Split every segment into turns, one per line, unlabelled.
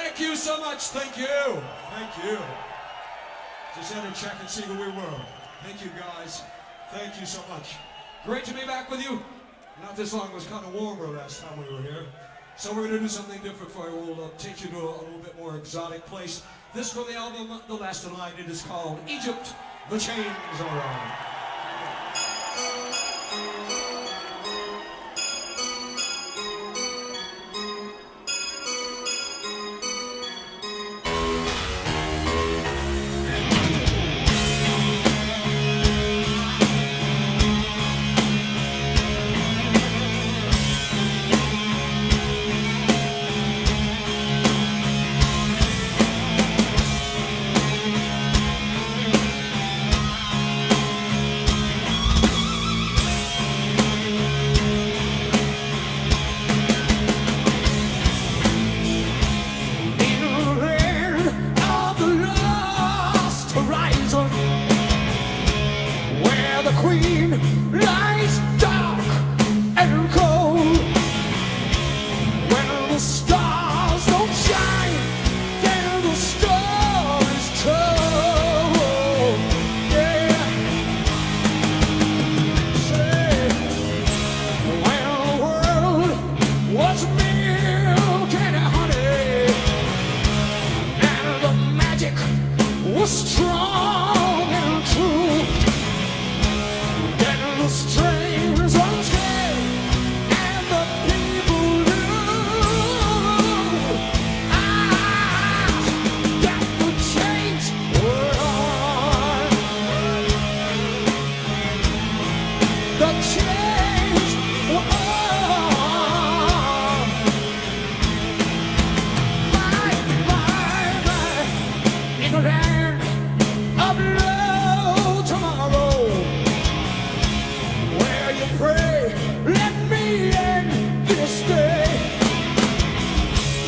Thank you so much. Thank you. Thank you. Just had to check and see who we were. Thank you, guys. Thank you so much. Great to be back with you. Not this long. It was kind of warmer last time we were here. So we're going to do something different for you. We'll take you to a little bit more exotic place. This from the album The Last in Line. It is called Egypt. The Chains Are On.
Queen lies dark and cold. When the stars don't shine, then the story is told. Yeah. Say, when the world was milk and honey, and the magic was strong and true. The strings unscathed and the people knew that the chains were on. The chains were on. My, in the land of no tomorrow. Pray, let me end this day.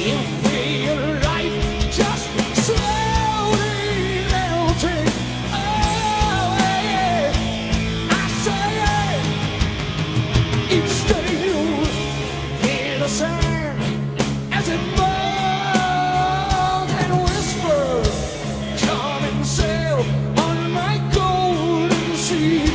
You feel life just slowly melting away. I say, each day you hear the sand as it moans and whispers, come and sail on my golden sea.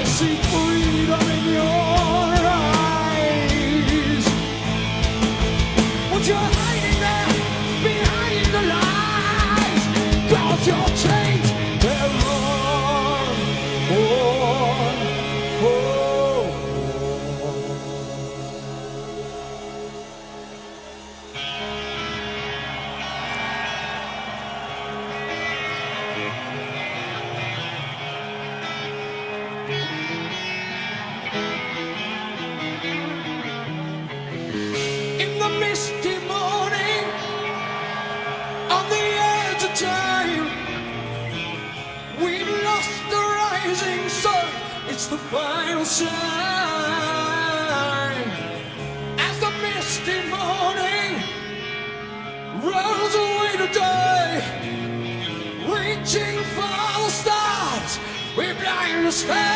See freedom in your eyes, but you're hiding there behind the lies. 'Cause your chains they're on. Misty morning, on the edge of time, we've lost the rising sun. It's the final sign. As the misty morning rolls away today, reaching for the stars, we blind the sky.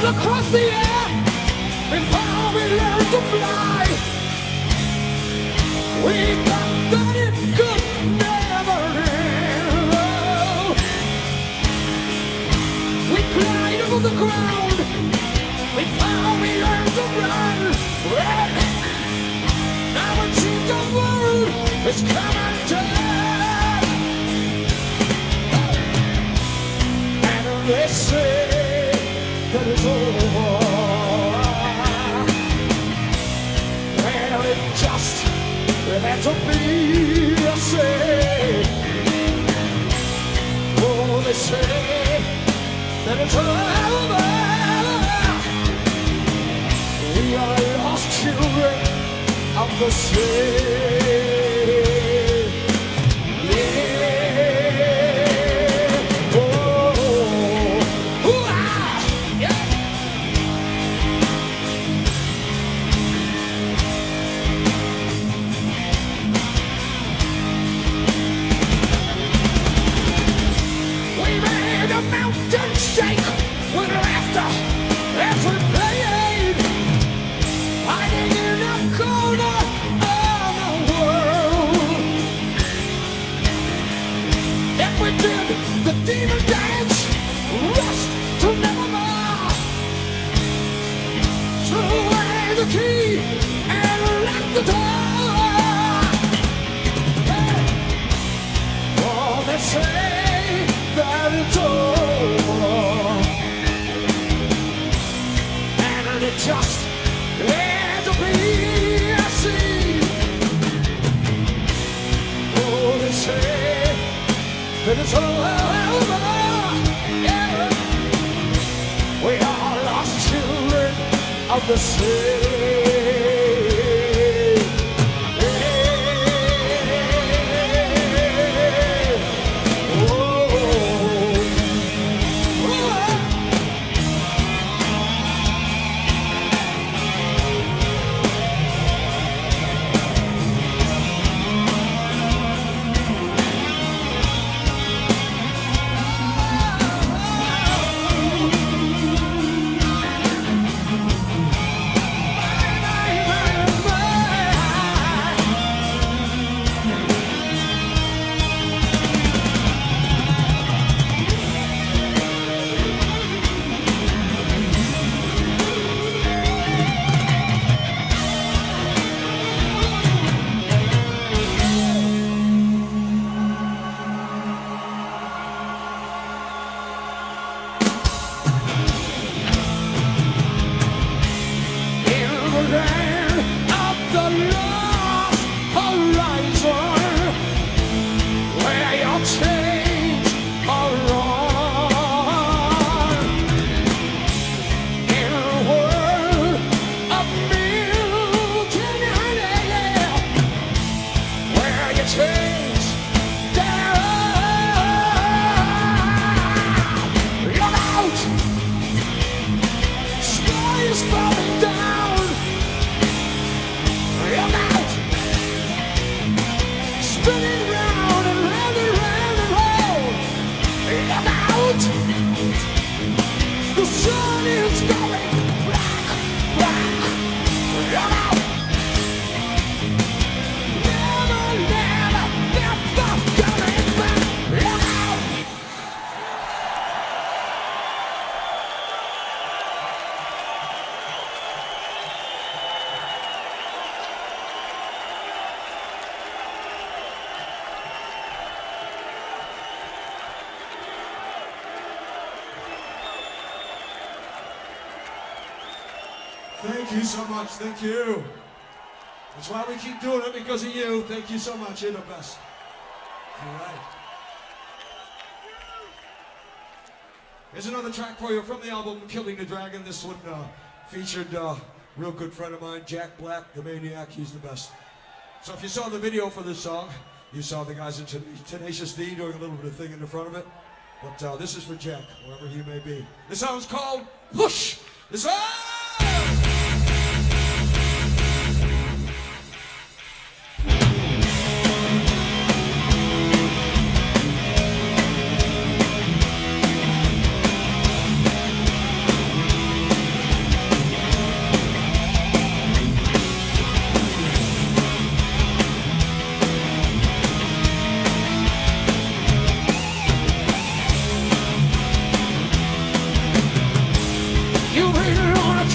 Across the air, before we learn to fly, we thought that it could never end. We cried over the ground, before we learned to run. Now it seems the world is coming down, and they say that it's over. Well, it just had to be a say. they say that it's over. We are lost children of the sea. Shake with laughter as we played, hiding in a corner of the world. If we did the demon dance, rushed to nevermore, threw away the key and locked the door. Hey. Oh, they say that it's over. It just had to be a scene. Oh, they say that it's over. Yeah. We are lost children of the sea.
Thank you so much, thank you. That's why we keep doing it, because of you. Thank you so much, you're the best. All right. Here's another track for you from the album Killing the Dragon. This one featured a real good friend of mine, Jack Black, the Maniac. He's the best. So if you saw the video for this song, you saw the guys in Tenacious D doing a little bit of thing in the front of it. But this is for Jack, wherever he may be. This song's called Push. This song!
You really wanna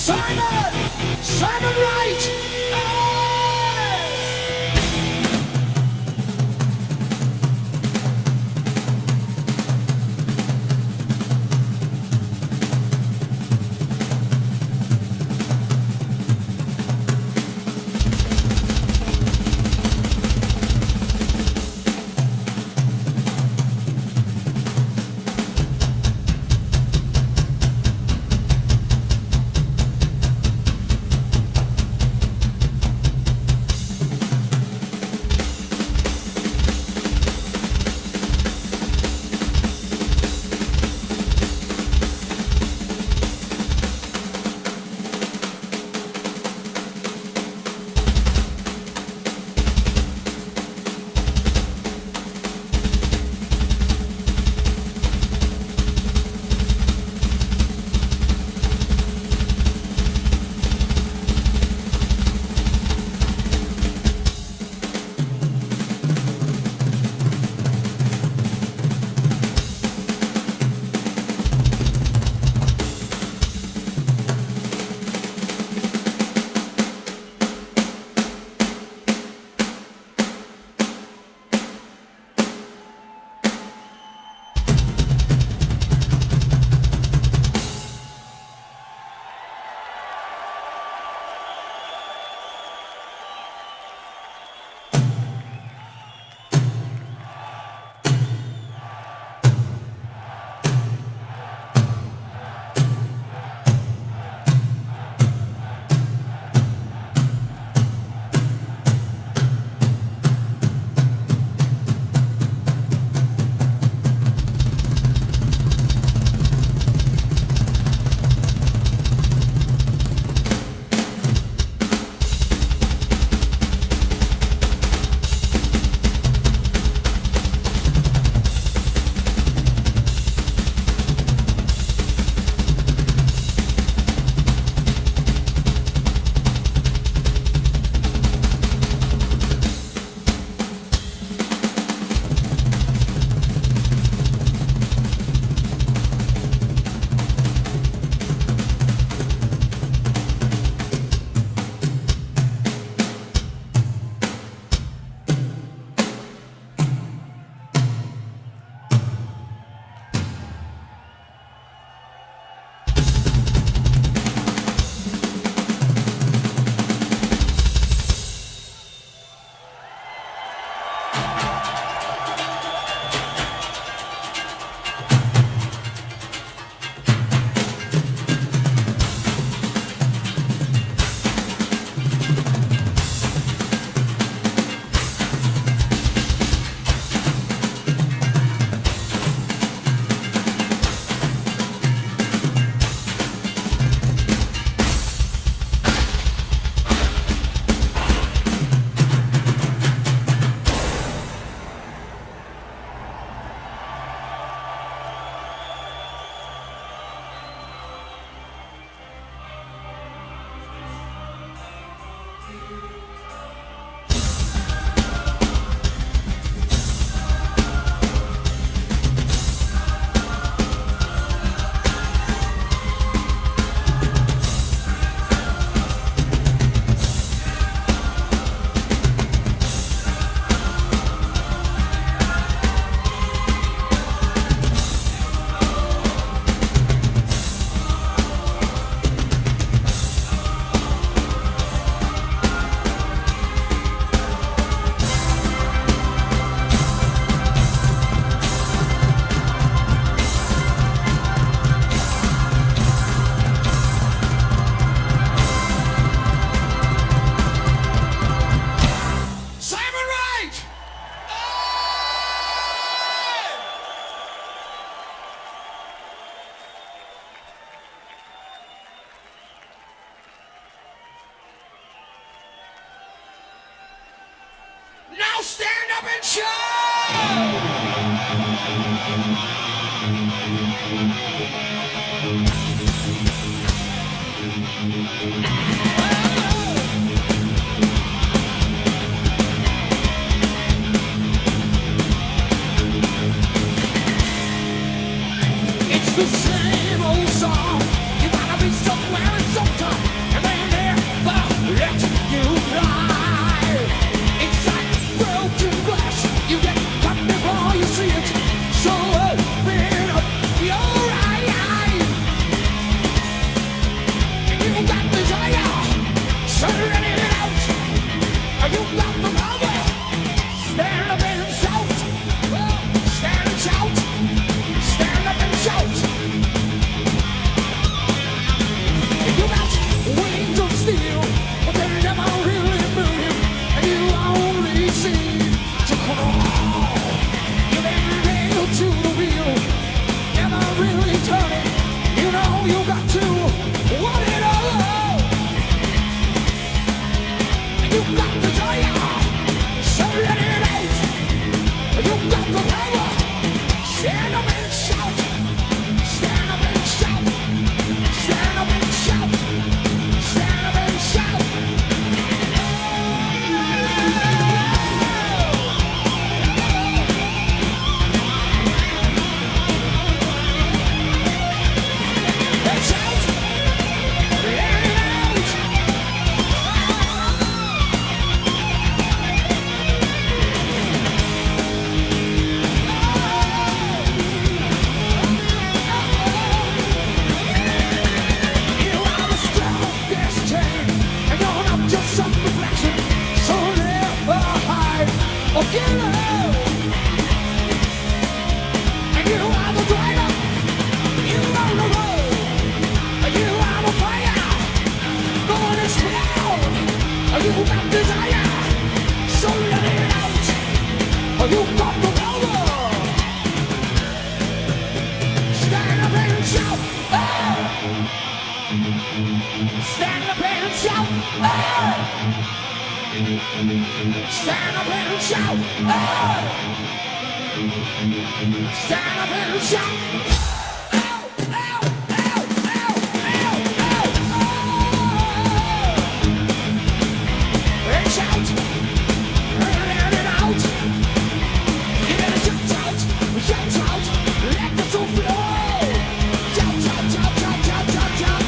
Simon! Simon Wright! Hey! And you are the driver, you are the road, you are the fire, going to explode. You got desire, so let it out. You got the power. Stand up and shout, oh! Stand up and shout, oh! Stand up and shout, oh! Stand up and shout, oh, oh, oh, oh, oh, oh. And shout, let it out. You gotta shout out, let the soul flow. Shout, shout, shout, shout, shout, shout, shout.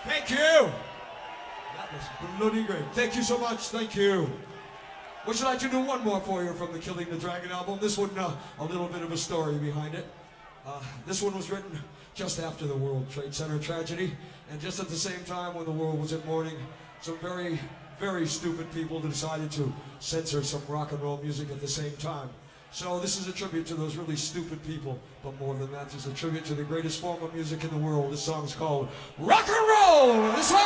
Thank you. That was bloody great. Thank you so much. Thank you. Would you like to do one more for you from the Killing the Dragon album? This one, a little bit of a story behind it. This one was written just after the World Trade Center tragedy, and just at the same time when the world was in mourning, some very, very stupid people decided to censor some rock and roll music at the same time. So this is a tribute to those really stupid people, but more than that, it's a tribute to the greatest form of music in the world. This song's called Rock and Roll. This one!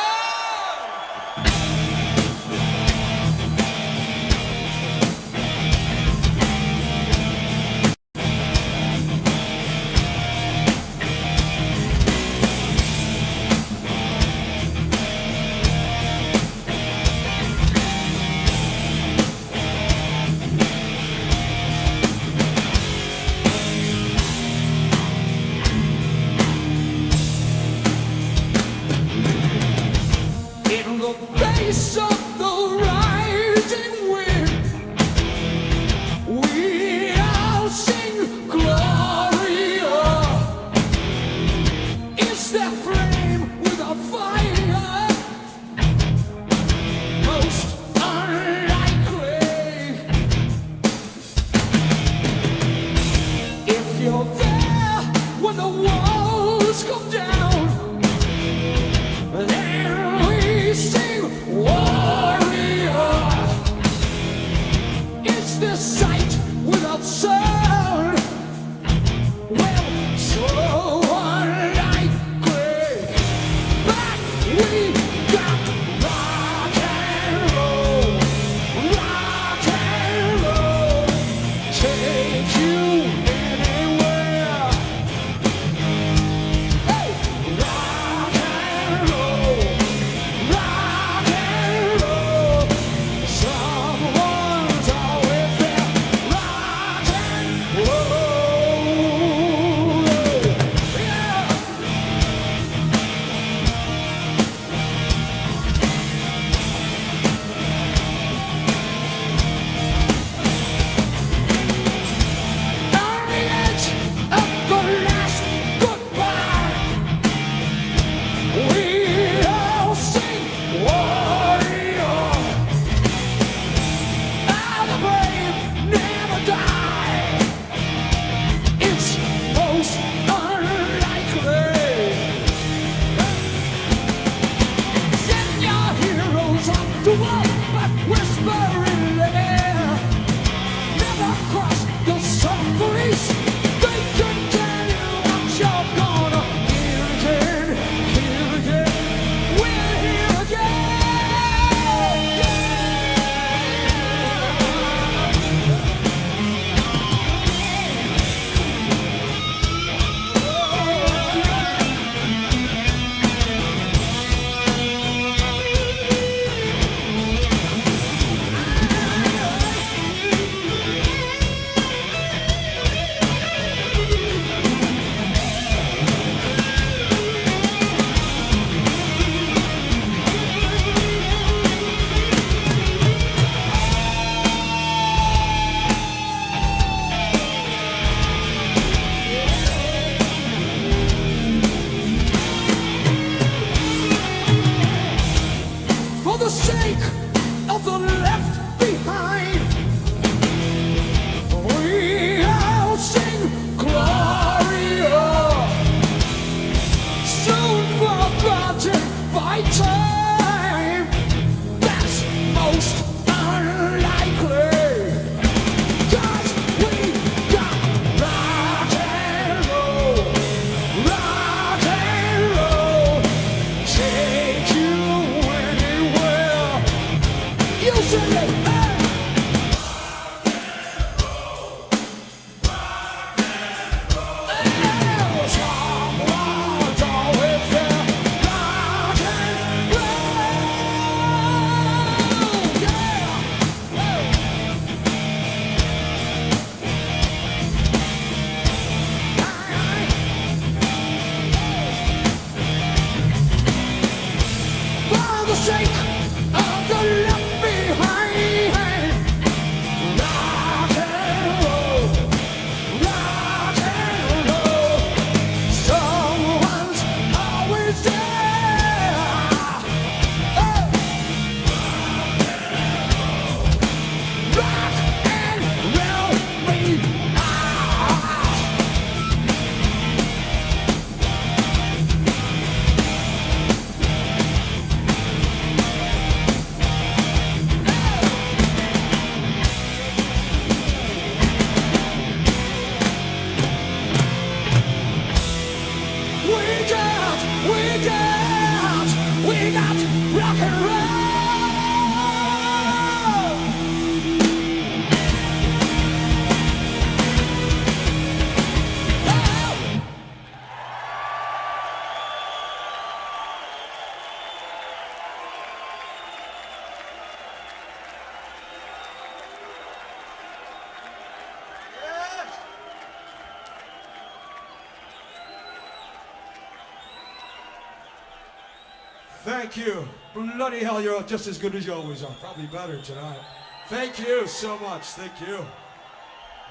Thank you. Bloody hell, you're just as good as you always are. Probably better tonight. Thank you so much. Thank you. What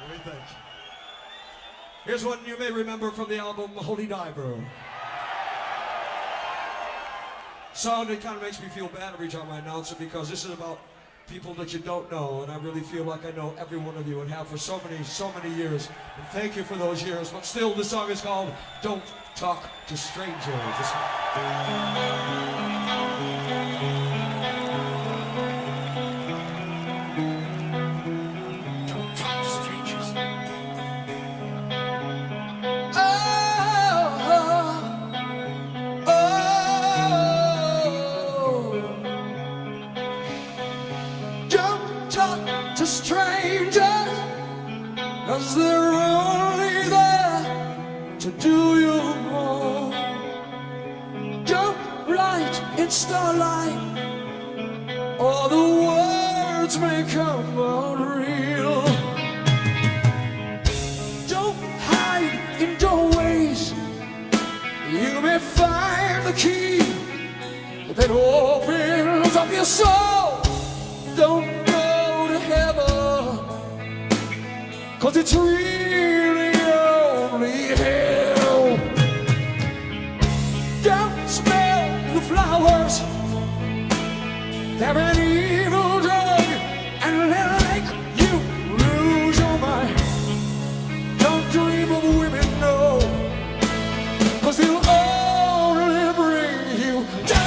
do you think? Here's one you may remember from the album Holy Diver. Song that kind of makes me feel bad every time I announce it because this is about people that you don't know, and I really feel like I know every one of you and have for so many years. And thank you for those years. But still, this song is called Don't Talk to Strangers.
Don't talk to strangers. Don't talk to strangers, 'cause they're only there to do you harm. Don't write in starlight, or the words may come out real. Don't hide in doorways, you may find the key that opens up your soul. Don't go to heaven, 'cause it's really only hell. Don't smell the flowers, they're an evil drug, and they'll make you lose your mind. Don't dream of women, no, 'cause they'll only bring you down.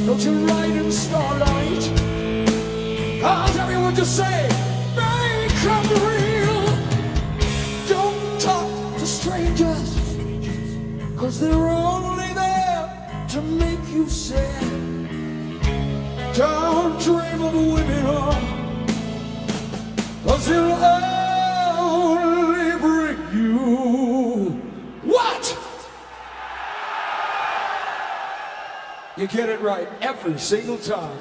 Don't you write in starlight, 'cause everyone just say they come real. Don't talk to strangers, 'cause they're only there to make you sad. Don't dream of women, 'cause they'll only bring you
You get it right every single time.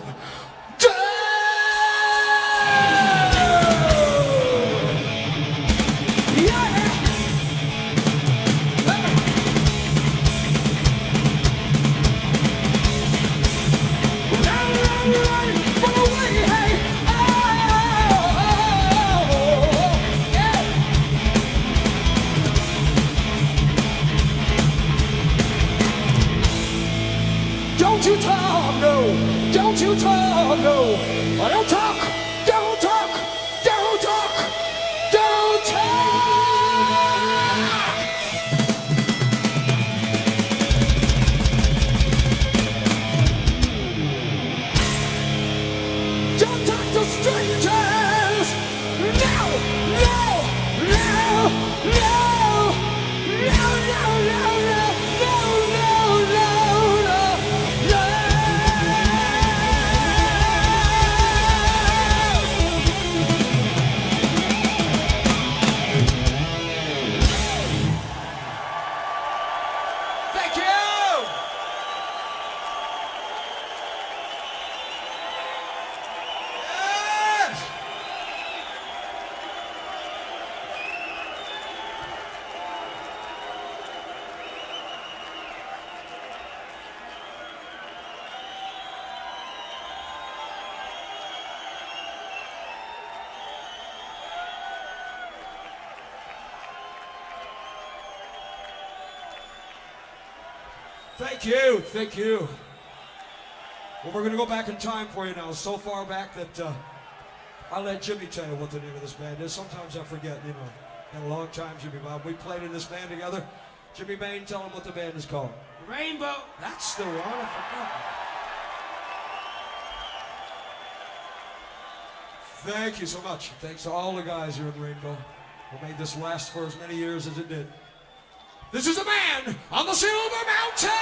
Don't you talk, no. Don't you talk, no. Don't talk, don't talk, don't talk, don't talk. Don't talk to strangers. No, no, no, no, no, no, no, no, no, no, no, no.
Thank you! Yes! Thank you, thank you. Well, we're going to go back in time for you now. So far back that I'll let Jimmy tell you what the name of this band is. Sometimes I forget, you know. Been a long time, Jimmy Bob. We played in this band together. Jimmy Bain, tell him what the band is called.
Rainbow.
That's the one, I forgot. Thank you so much. Thanks to all the guys here in Rainbow who made this last for as many years as it did. This is a man on the Silver Mountain!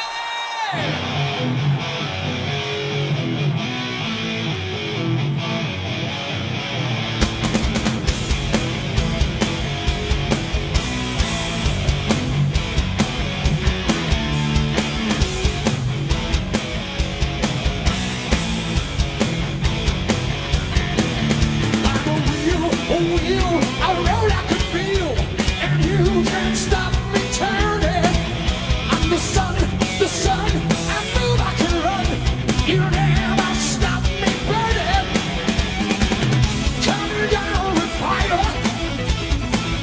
A road I can feel, and you can't stop me turning. I'm the sun, I move, I can run. You never stop me burning. Come down with fire,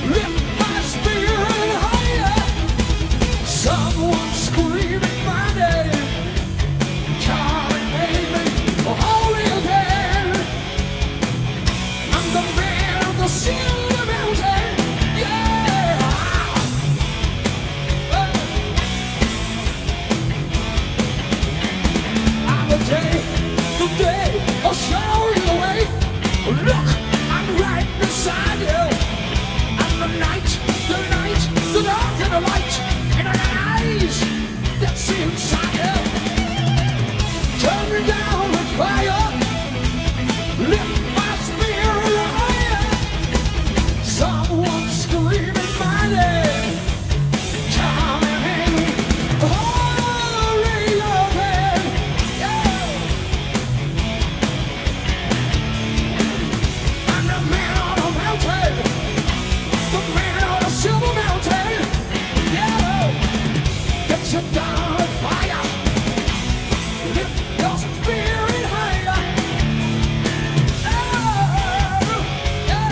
lift my spirit higher. Someone screaming my name, calling me holy again. I'm the man of the Silver Mountain, yeah. I'm the day, I'll show you the way. Look, I'm right beside you. I'm the night, the dark and the light, and the eyes that see inside you. Turn me down with fire, lift my spirit higher. Someone screaming my name, coming in, holy again, yeah. I'm the man on the mountain, the man on the Silver Mountain, yeah. Get you down with fire, lift your spirit higher. Oh, yeah.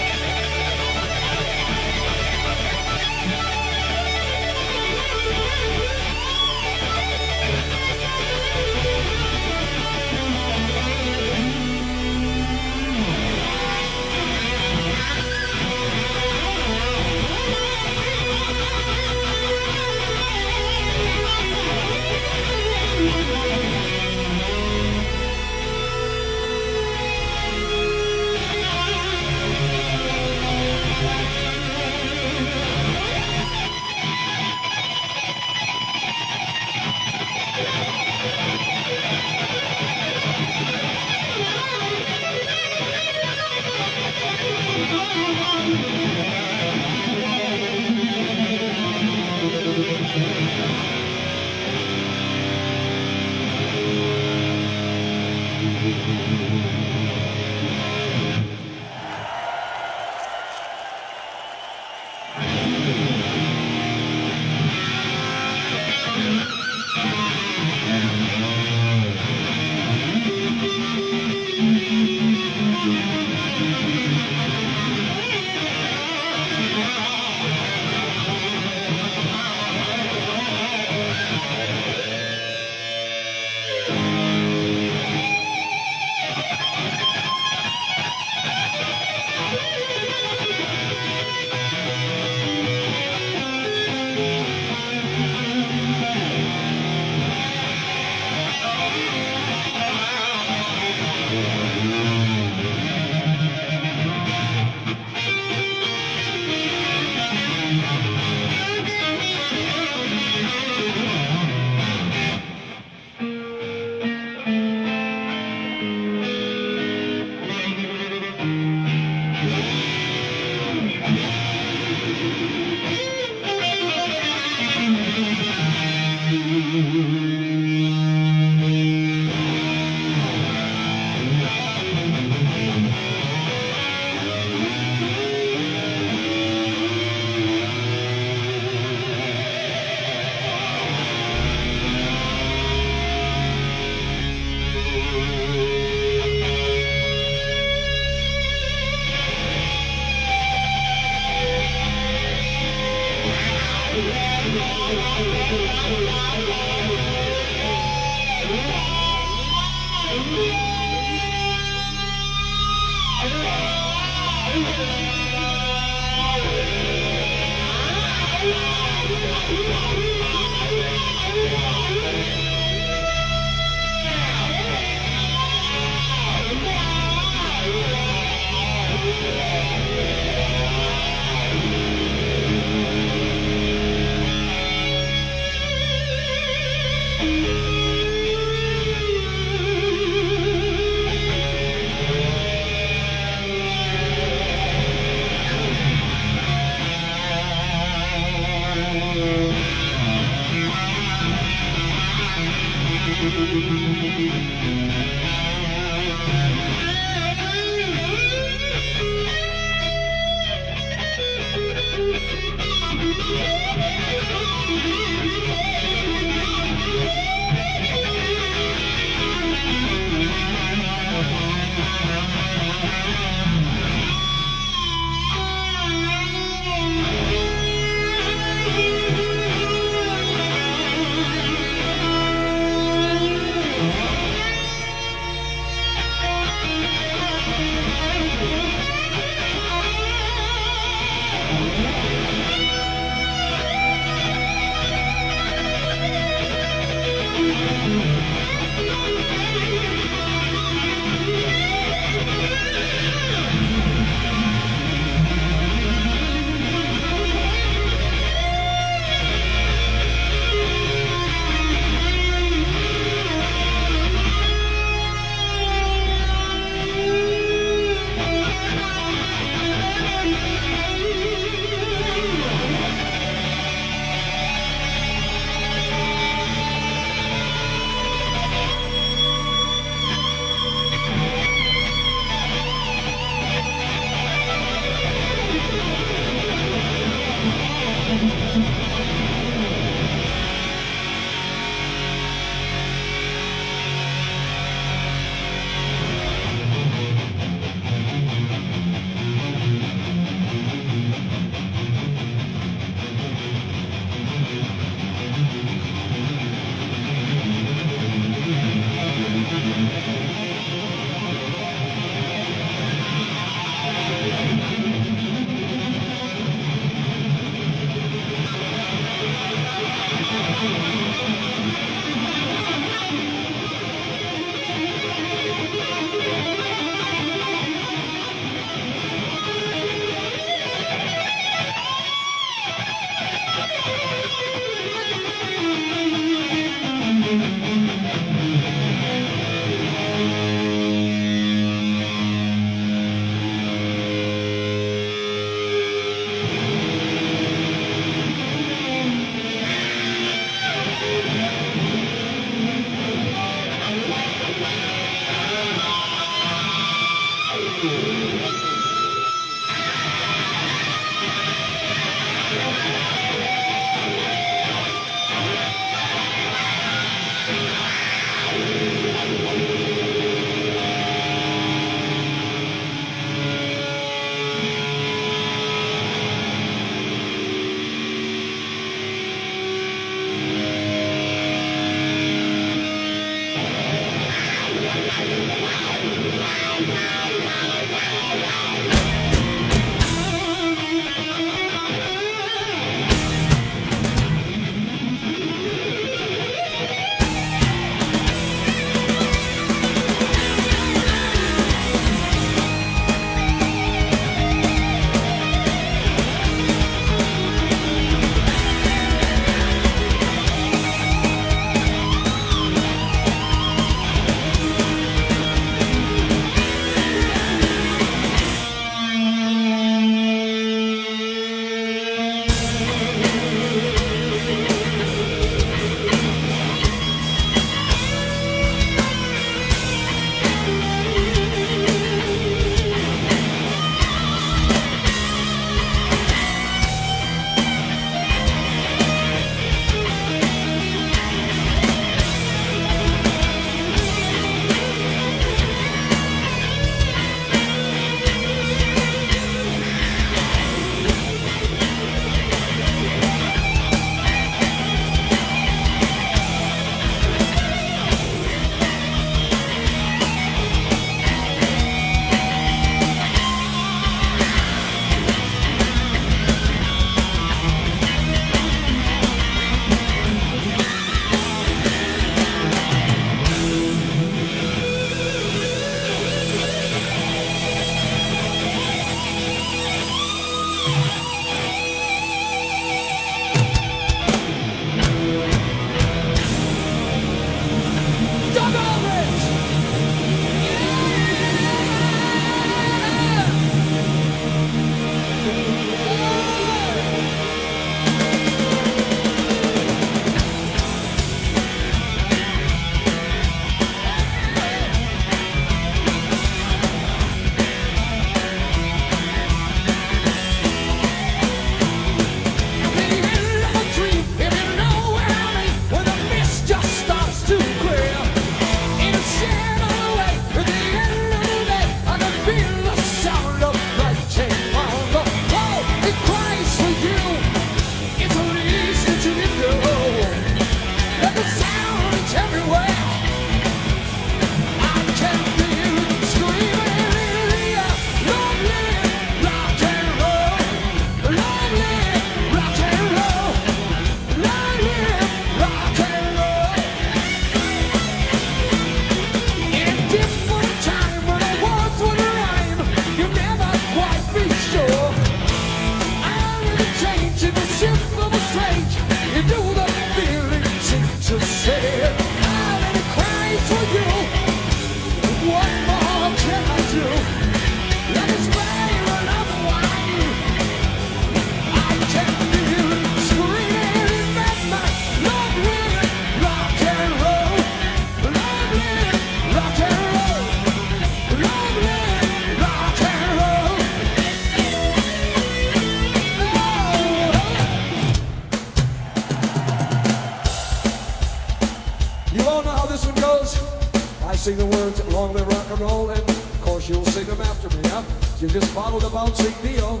Sing the words, long live rock and roll, and of course you'll sing them after me, huh? You just follow the bouncing Dio,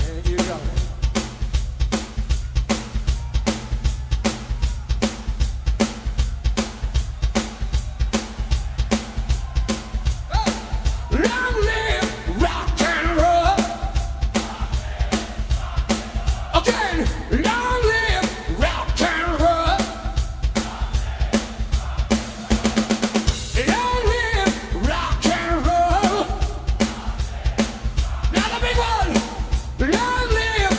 and you got it.
Long live rock and roll. Again, long live rock and roll. Long live rock and roll. Now the big one. Long live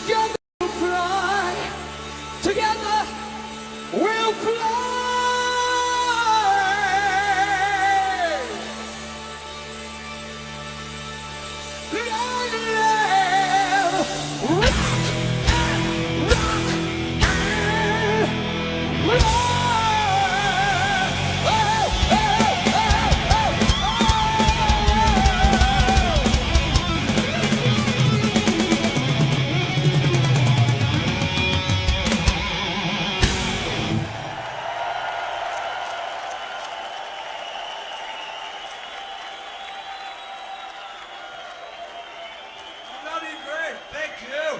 Together we'll fly. Together we'll fly.
Bloody great. Thank you.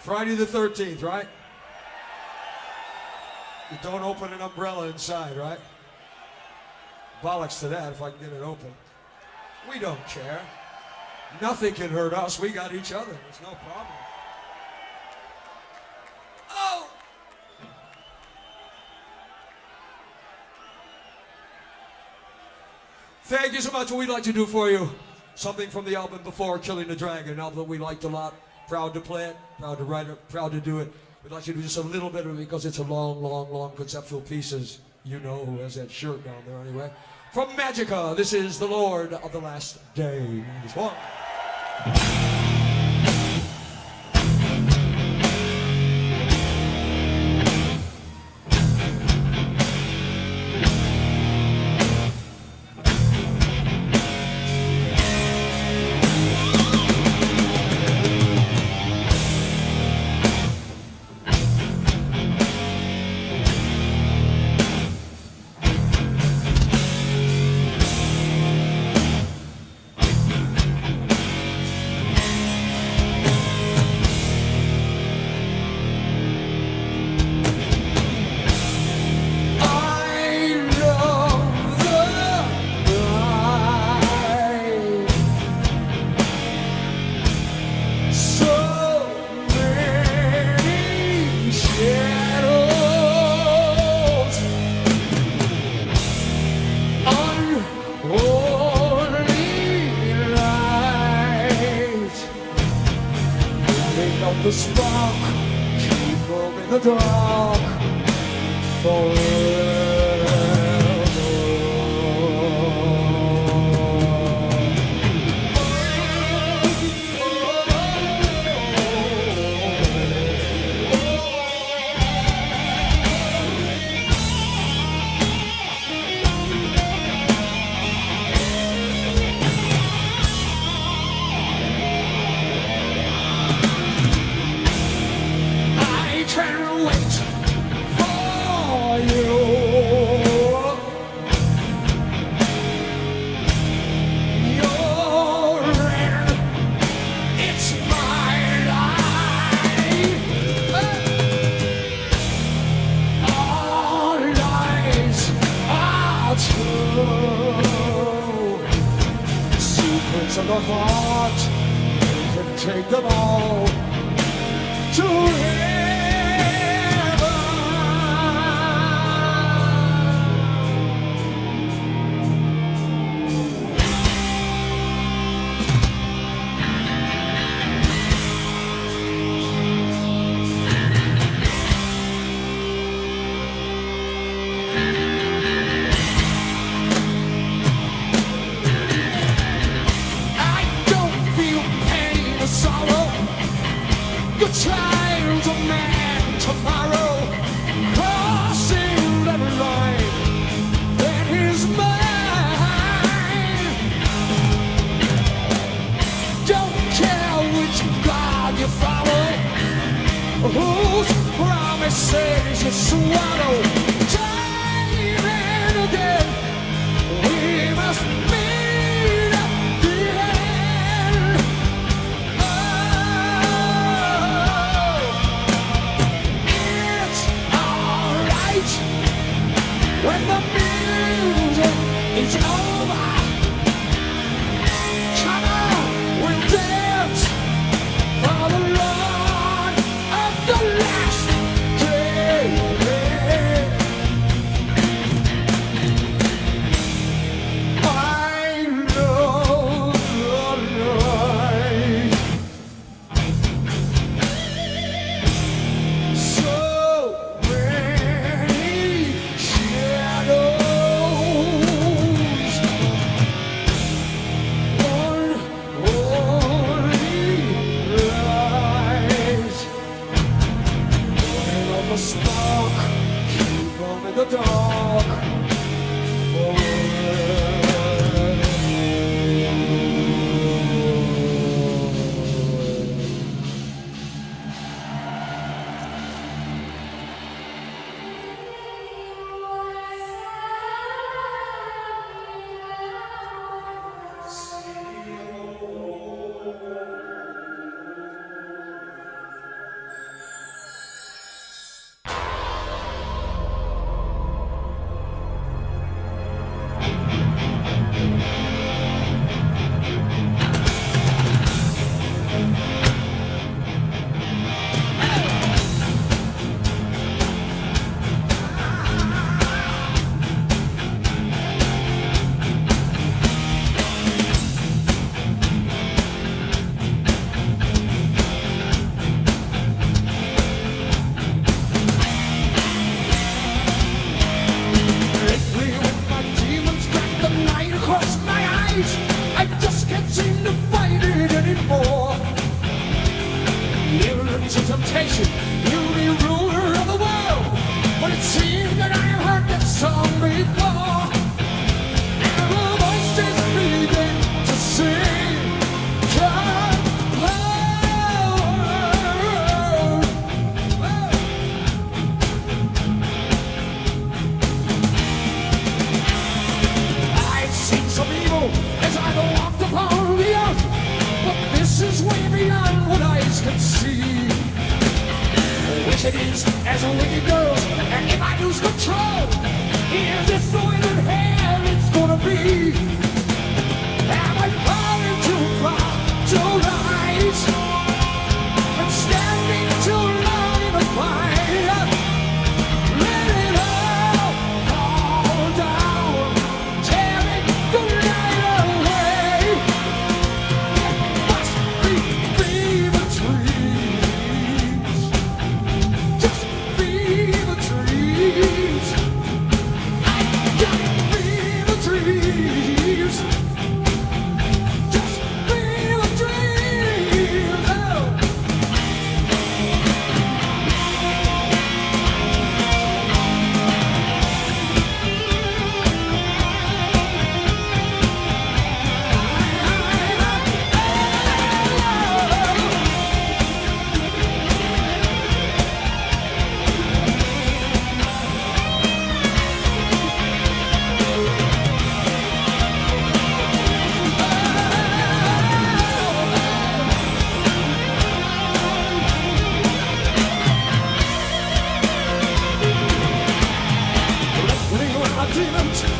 Friday the 13th, right? You don't open an umbrella inside, right? Bollocks to that if I can get it open. We don't care. Nothing can hurt us. We got each other. There's no problem. Oh! Thank you so much. What we'd like to do for you, something from the album before Killing the Dragon, an album that we liked a lot. Proud to play it, proud to write it, proud to do it. We'd like to do just a little bit of it because it's a long, long, long conceptual piece, as you know, who has that shirt down there anyway. From Magica, this is The Lord of the Last Day. This one. The spark, keep up in the dark forever. Can wait for you. You're in, it's my life. All lies are true. Secrets of the heart, you can take them all to him. The child of man tomorrow, crossing that line, that is mine. Don't care which God you follow, whose promises you swallow. Time and again, we must meet at the end. When the music is over, come on, we'll dance for the
Living to temptation, you'll be ruler of the world. But it seems that I have heard that song before. And the voices begin to sing. Come home. I've seen some evil as I've walked upon the earth, but this is way beyond what eyes can see. Wish it is as a wicked girl, and if I lose control, here's this the way that hell it's gonna be. Am I falling too far to rise? I'm standing too long in the fire. Let it all fall down, tearing the night away. It must be fever dreams. Just fever dreams. I got fever dreams. Just fever dreams. Oh.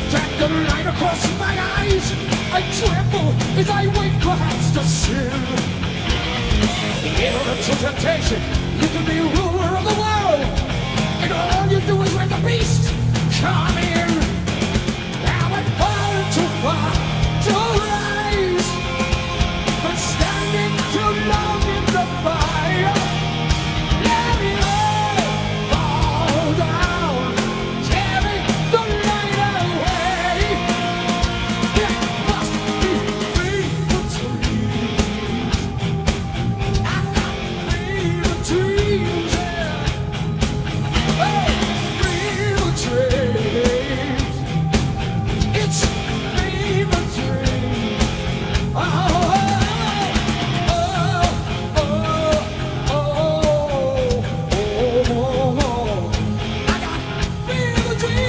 Drag the line across my eyes. I tremble as I wait perhaps to sin. Ignorant to temptation, you can be ruler of the world, and all you do is let the beast come in. Now I've fallen too far to rise, but standing too long in the fire. Let it all fall down, tearing the light away. It must be fever dreams. I got fever dreams, yeah. Oh, fever dreams. It's fever dreams. Oh, oh, oh, oh, oh, oh. I got fever dreams.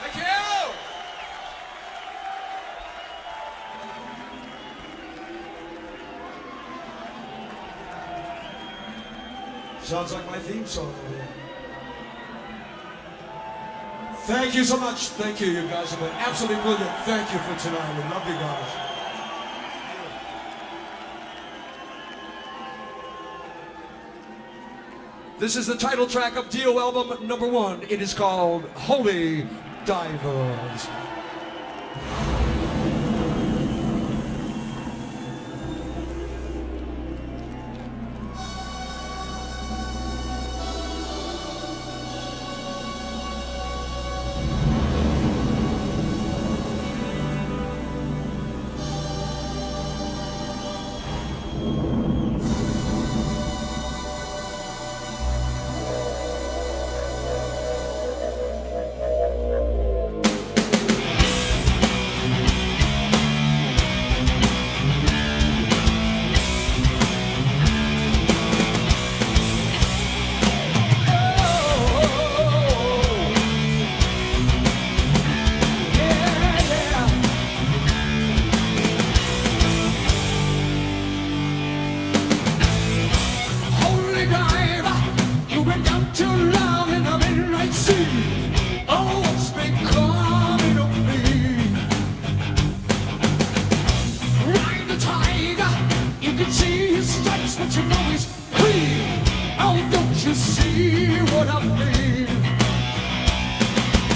Thank you! Sounds like my theme song. Thank you so much. Thank you. You guys have been absolutely brilliant. Thank you for tonight. We love you guys. This is the title track of Dio album #1. It is called Holy Divers.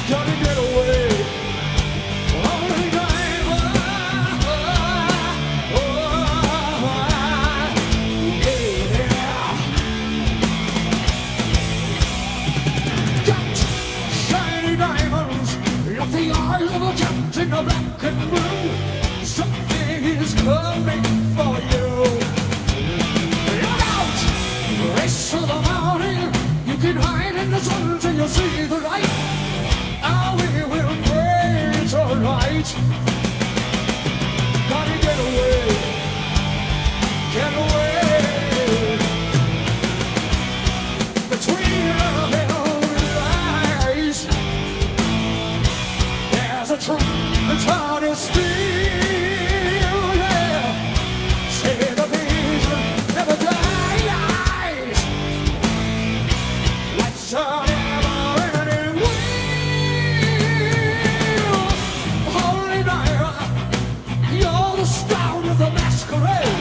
Gotta get away. Only driver. Yeah. Got shiny diamonds, like the eyes of a captain of black and blue. Something is coming for you. Look out! Race to the morning. You can hide in the sun till you see the light. Oh, we will pray it's alright. Gotta get away. Get away. Between the eyes, there's a truth that's hard to steal. Yeah. Say the vision never dies. Let's never-ending wheel. Holy Naira, you're the star of the masquerade.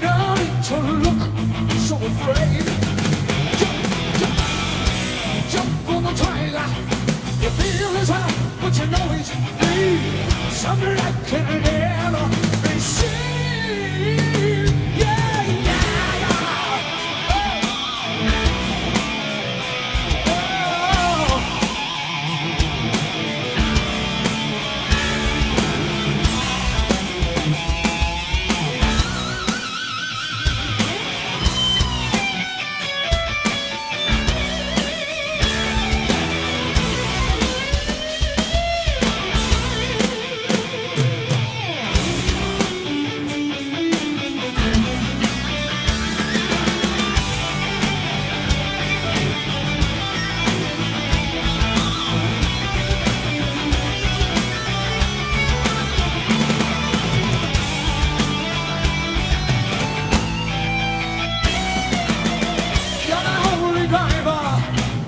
No need to look so afraid. Jump on the tiger. You feel his heart, but you know he's free. Something that can never be seen. Yeah, yeah, yeah. Oh. You're the holy diver.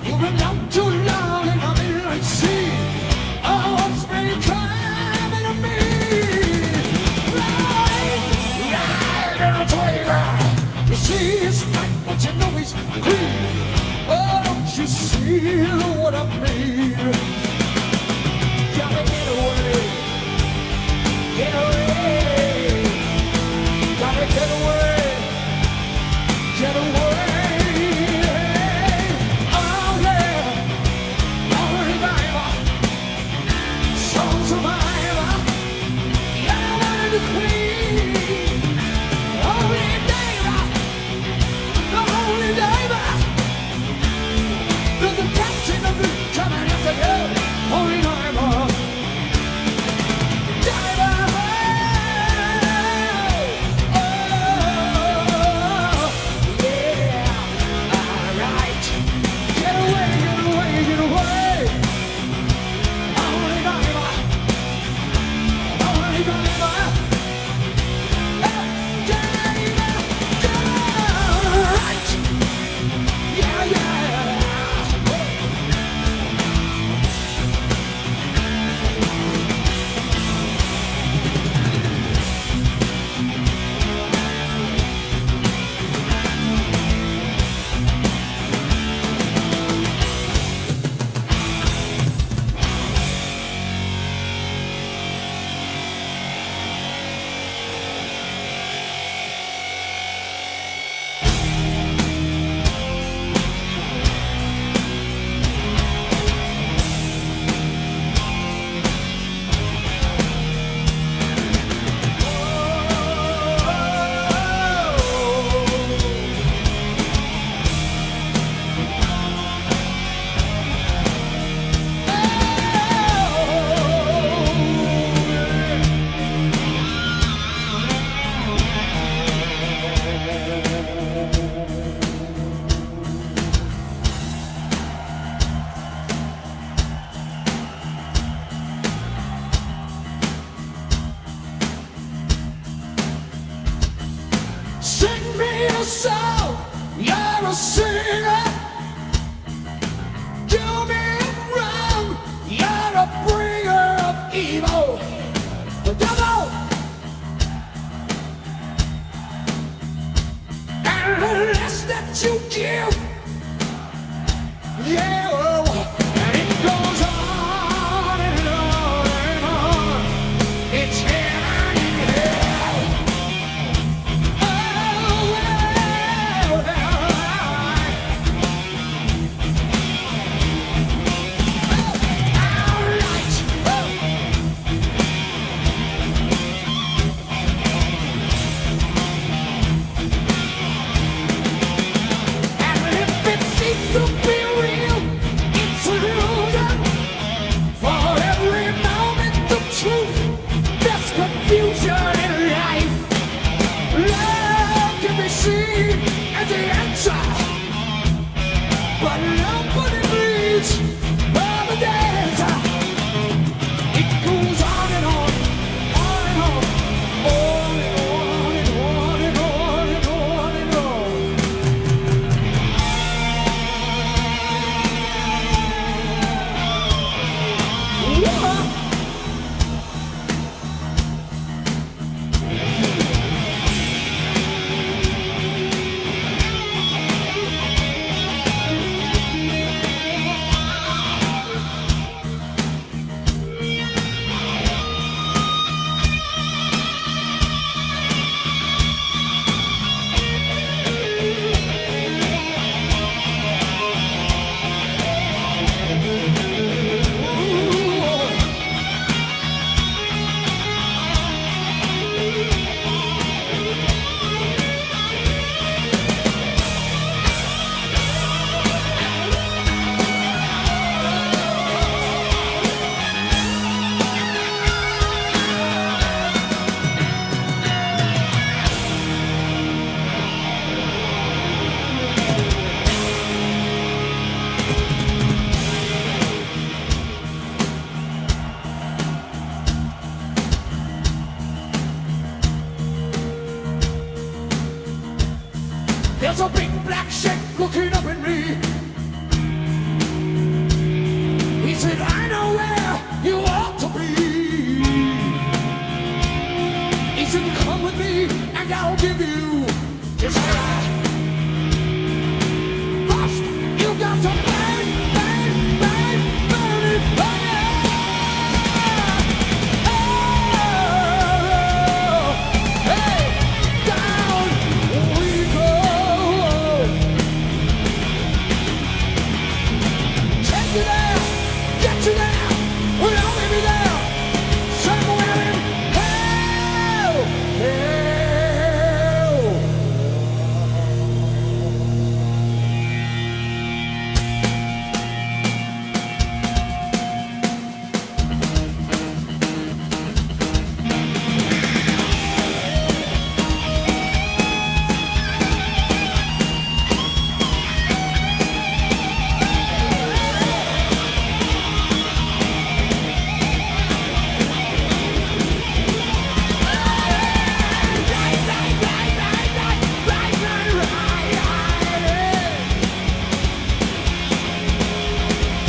You've been down too long in the midnight sea. Oh, what's been coming to me? Ride in a tiger. You see his fight, but you know he's clean. Oh, don't you see what I mean? Gotta get away. Get away. Gotta get away. Get away. Oh yeah. Only diver. Soul survivor. You're one of the queen. Only diver. The only diver. There's the captain of the coming after you. Only diver. Diver. Oh, yeah. Alright. Get away, get away, get away. Only diver. Only diver. Alright. Yeah, yeah. Sing me a song, you're a singer. Do me wrong, you're a bringer of evil. The devil and the less that you give. Yeah, and it goes on. said, I know where you ought to be. He said, come with me and I'll give you desire. First, you got to burn, burn, burn, burn it, fire. Oh, hey, down we go. Take you there, get you there, we'll only be there somewhere in hell, hell.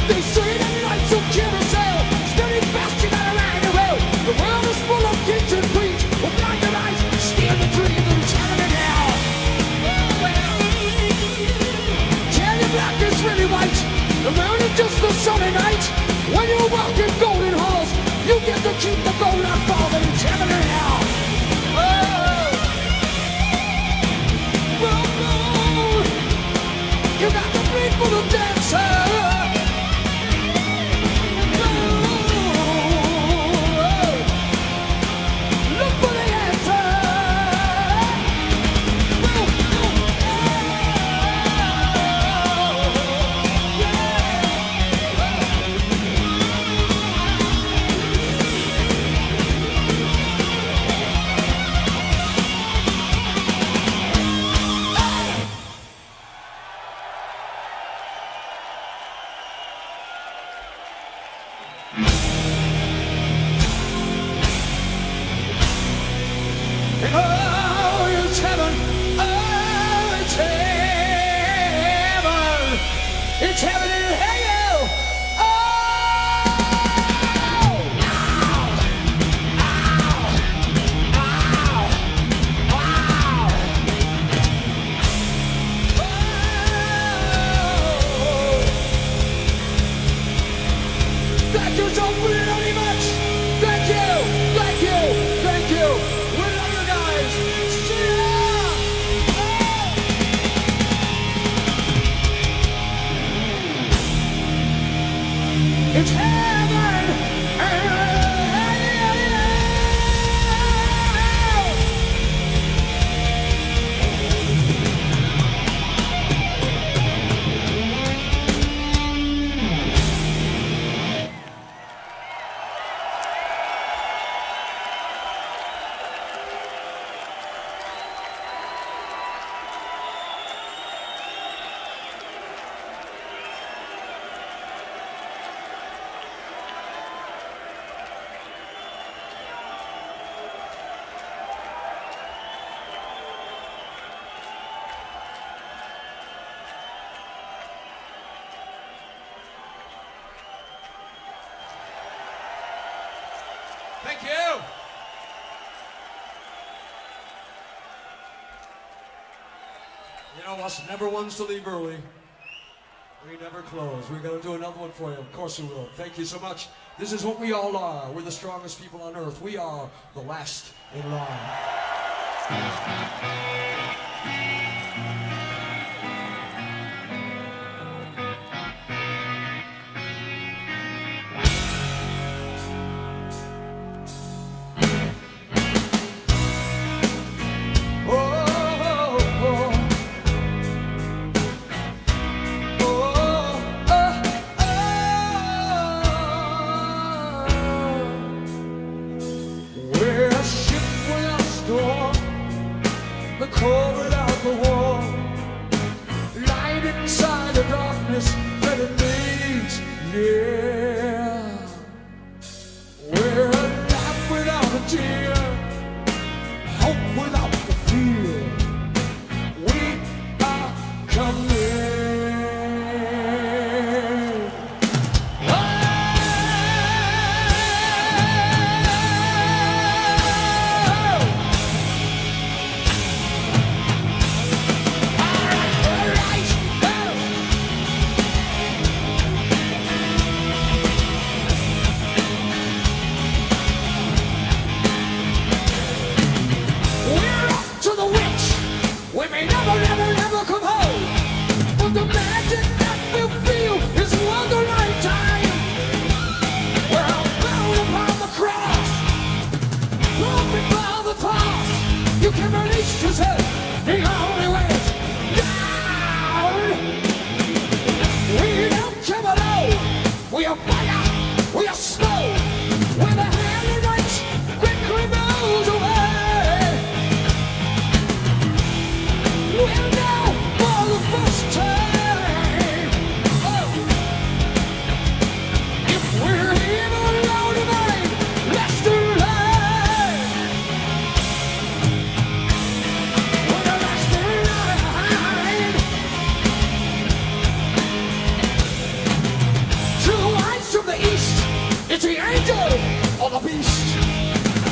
They say that life's a carousel, spinning fast, you gotta ride the wheel. The world is full of kings and queens who blind their eyes, steal the dreams and turn it out. Tell you black is really white, the moon is just the sun at night. When you walk in golden halls, you get to keep the gold not falling and tearing it out. Oh, you got the bleed for the dancer. Look for the answer. Oh, it's heaven. Oh, it's heaven. It's heaven in hell. Oh, ow, ow, ow, ow. Thank you so very much. Thank you, thank you, thank you. We love you guys. See ya. It's heaven.
Thank you. You know, us never ones to leave early. We never close. We're going to do another one for you. Of course we will. Thank you so much. This is what we all are. We're the strongest people on earth. We are the last in line.
We're a ship without a storm. The cold angel or the beast.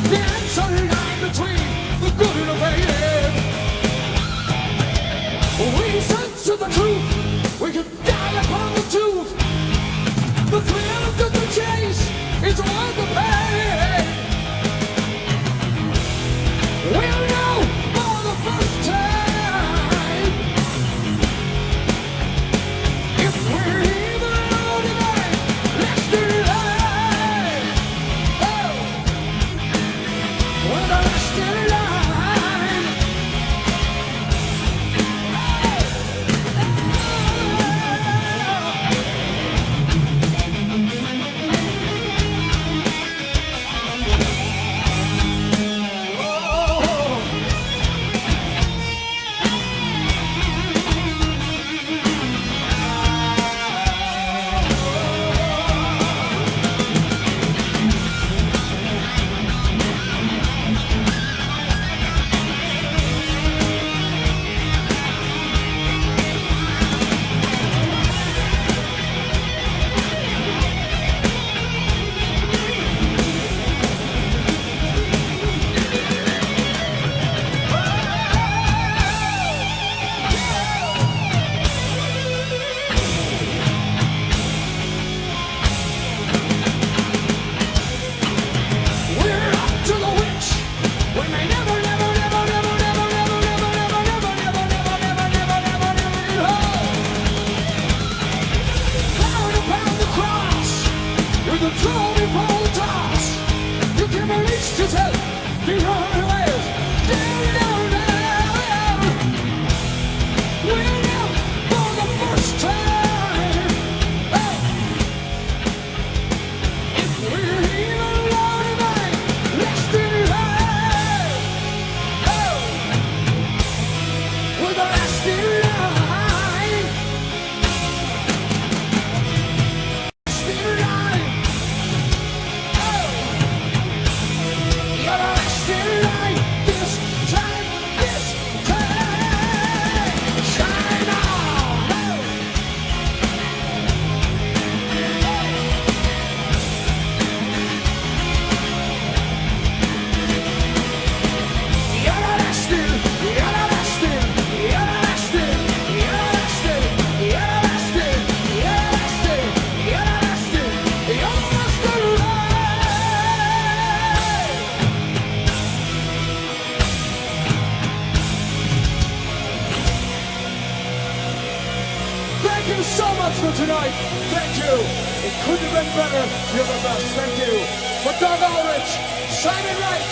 The answer lies between the good and the bad. We sense to the truth, we can die upon the tooth. The thrill of the chase is worth the pain. We'll know for the first time if we're evil or divine. Let's do life. Oh, we're the last in line. For tonight, thank you. It couldn't have been better. You're the best. Thank you. For Doug Ulrich, Simon Wright,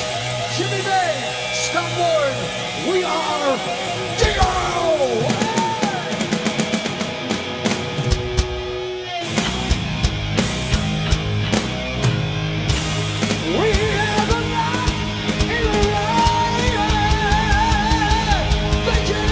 Jimmy May, Scott Ward, we are Dio! We have a lot in life. Thank you.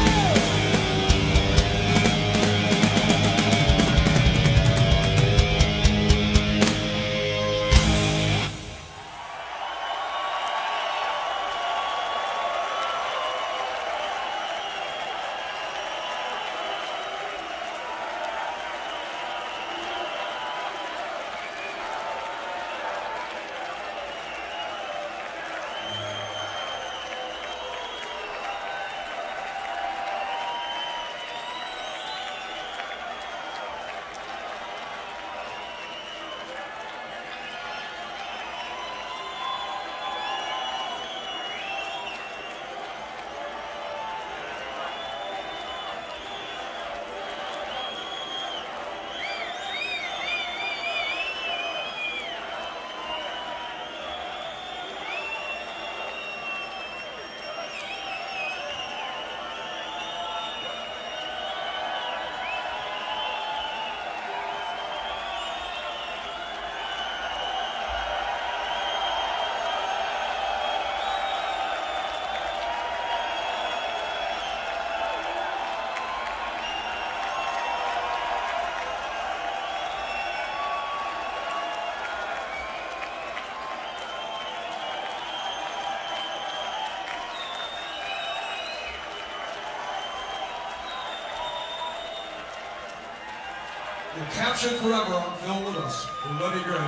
You're captured forever on film with us. We love you great.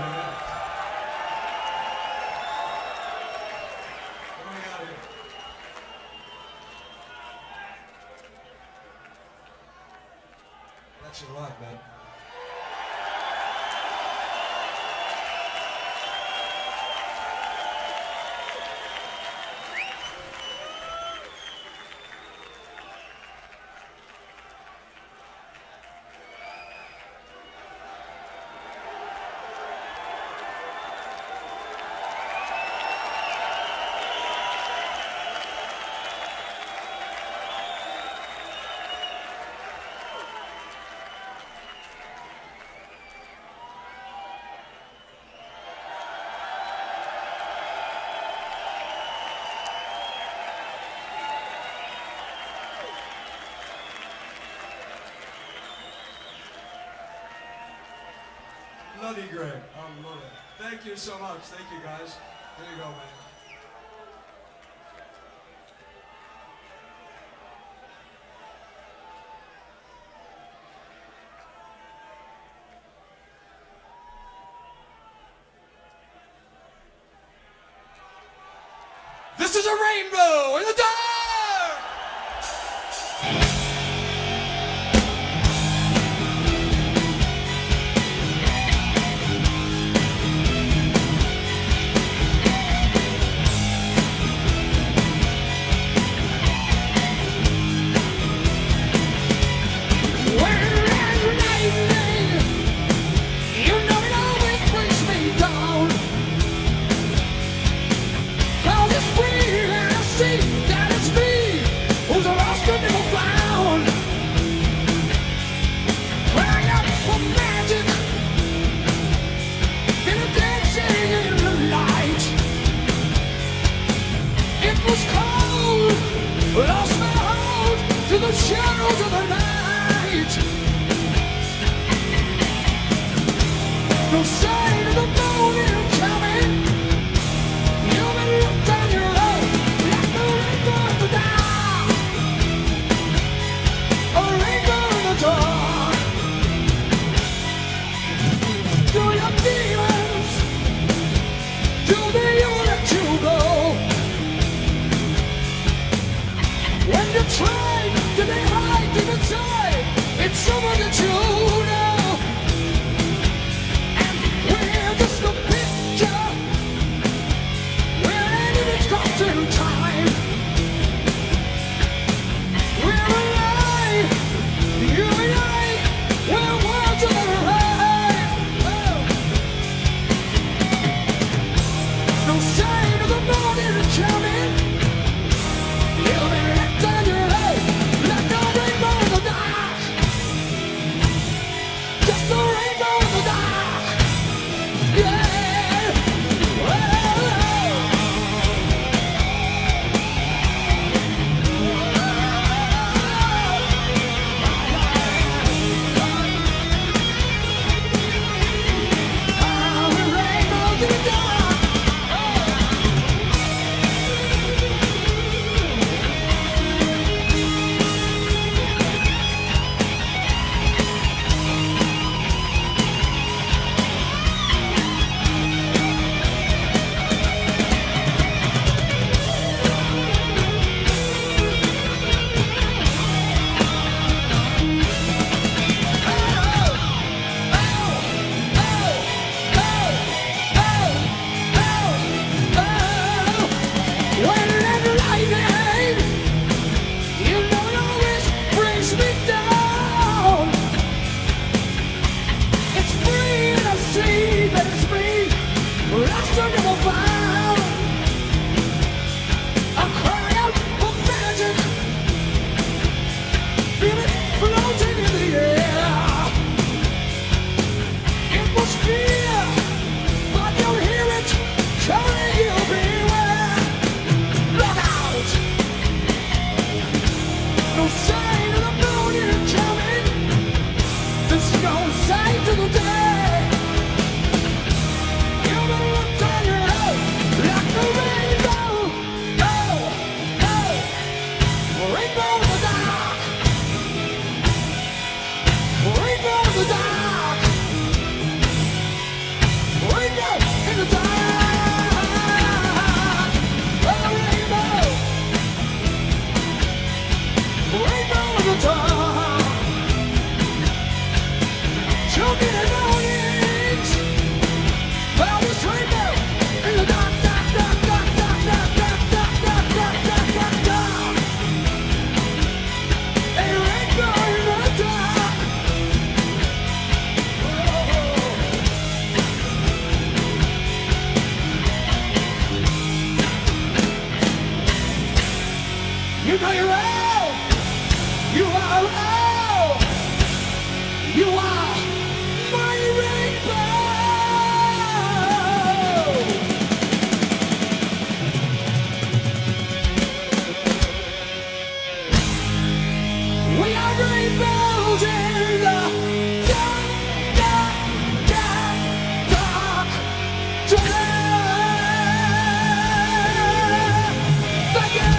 Thanks a lot, man. Bloody great. I love it. Thank you so much. Thank you, guys. Here you go, man. This is a rainbow in the dark! Lost my hold to the shadows of the night. No sign of the morning coming. You've been looked on your own like the rainbow in the dark. A rainbow in the dark. Do your demons, do they all let you go? When you try to be high to the tide, it's someone that you know. And we're just a picture, we're ending its costume time. We're alive, you and I, we're worlds of the right. Oh. No sign of the morning coming. You've been left on your own, like a rainbow in the dark. Just a rainbow in the dark. Yeah. Whoa. I'm a rainbow in the dark.
know you're all. You are all. You are my rainbow. We are rainbows in the dark, dark, dark, dark tonight. Thank you.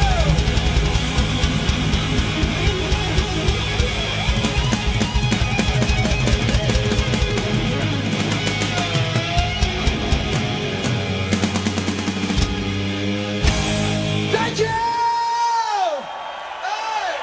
Thank you. Hey.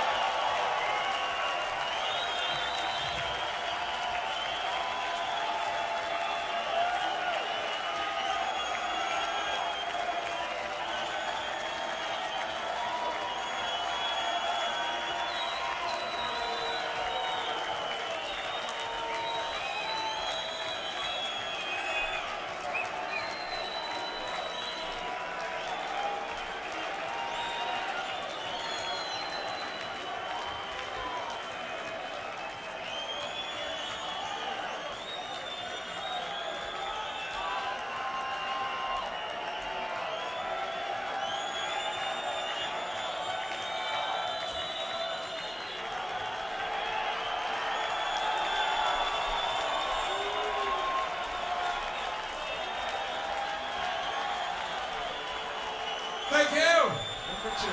Thank you. Number 2.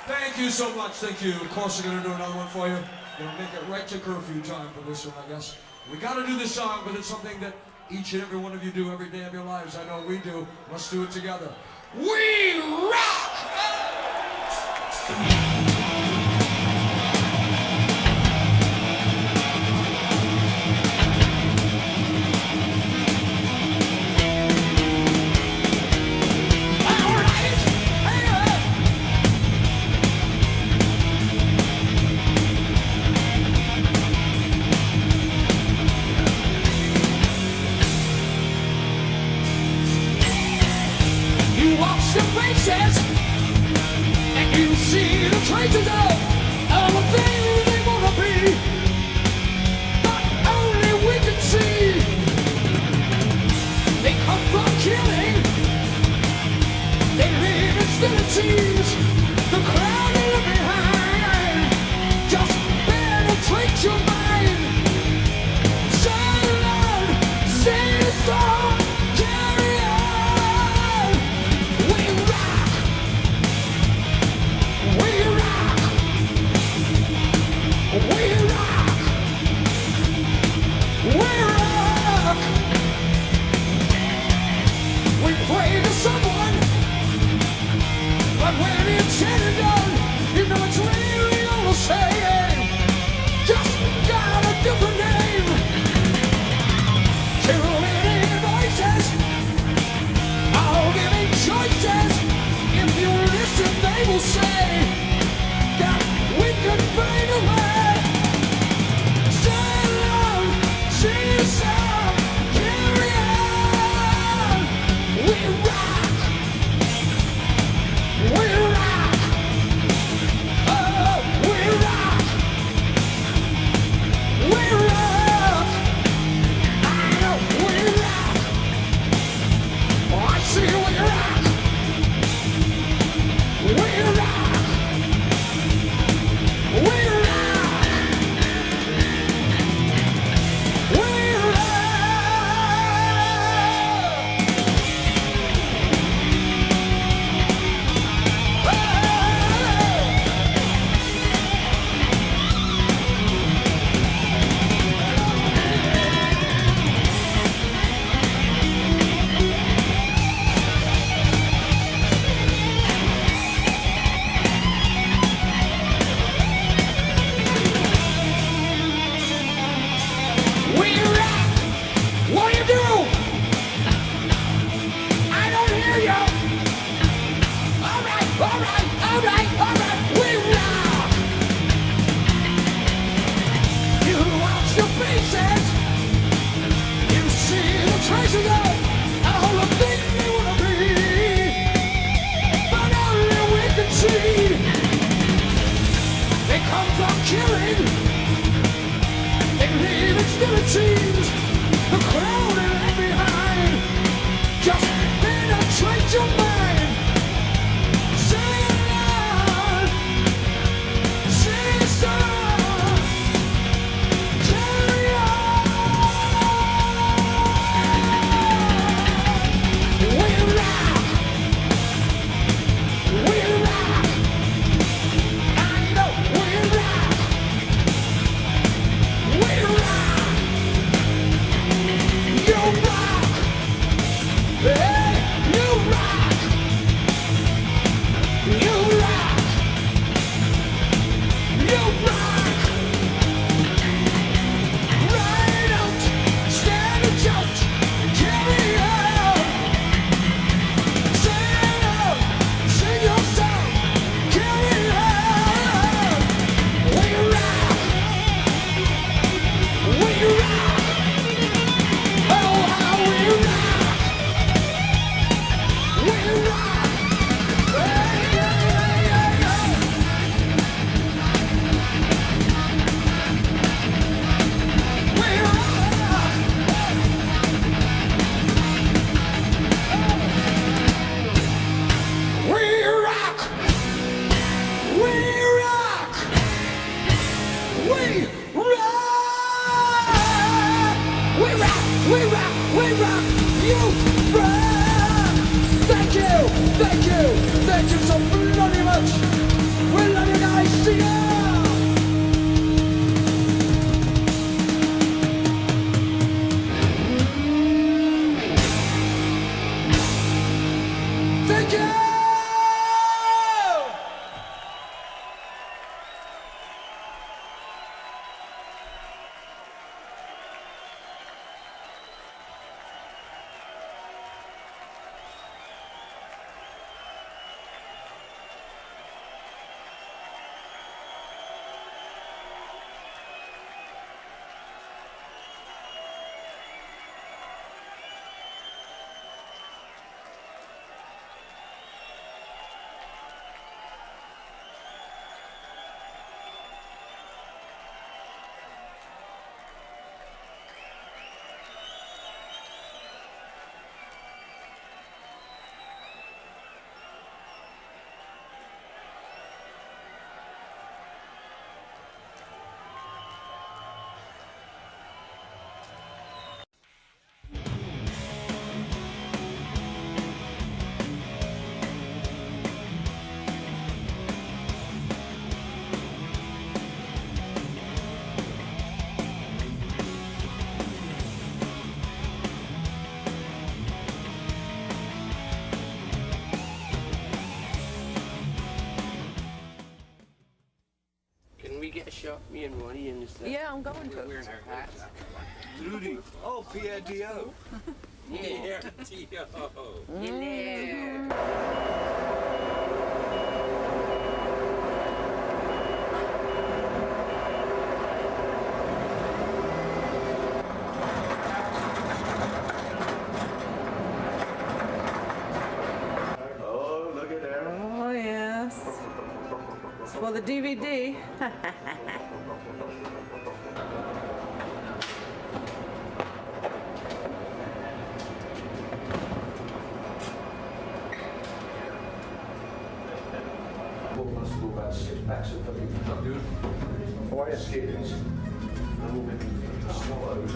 Thank you so much. Thank you. Of course, we're going to do another one for you. We'll make it right to curfew time for this one, I guess. We got to do this song, but it's something that each and every one of you do every day of your lives. I know we do. Let's do it together. We rock!
You watch the faces and you see the traces of all the things they wanna be, but only we can see. They come from killing, they live in facilities. The crowd they look behind just penetrate your mind. So Lord, sing a song, carry on. We rock, we rock, we rock, we rock. We pray to someone, but when it's said and done, you know it's really all the same. Just got a different name. Too many voices, all giving choices. If you listen, they will say that we can fade away. Stand alone, sing a song, carry on. We rock, we rock, oh, we rock, we rock. I know we rock. Oh, I see we rock. We rock. We rock. We rock. We rock. What do you do? I don't hear you. All right, all right, all right, all right. We rock. You watch the faces. You see the traces of all the things they wanna be, but only we can sing. They can hear the teens, the crowd and left behind. Just penetrate your mind. Sing it loud, sing it sound. Carry on. We rock. We rock. I know we rock. We rock. You rock. Hey, you rock. You rock. You rock. Ride out, stand and shout, carry on. Sing out, sing your song, carry on. We rock, we rock. Oh, how we rock, we rock. Hey, yeah, yeah, yeah, yeah. We rock. We rock! We rock! We rock! We rock! We rock! We rock! You rock! Thank you! Thank you! Thank you so bloody much! We love you guys! See ya! Thank you!
Can we get a shot, me and Ronnie, and just
Yeah, I'm going to.
wearing our hats?
Rudy. Oh, Pierre Dio.
Yeah, Dio. Hello.
Oh, look at that.
Oh, yes. It's for the DVD.
Must go about 6 packs of fucking fire skittles. And all been swallowed.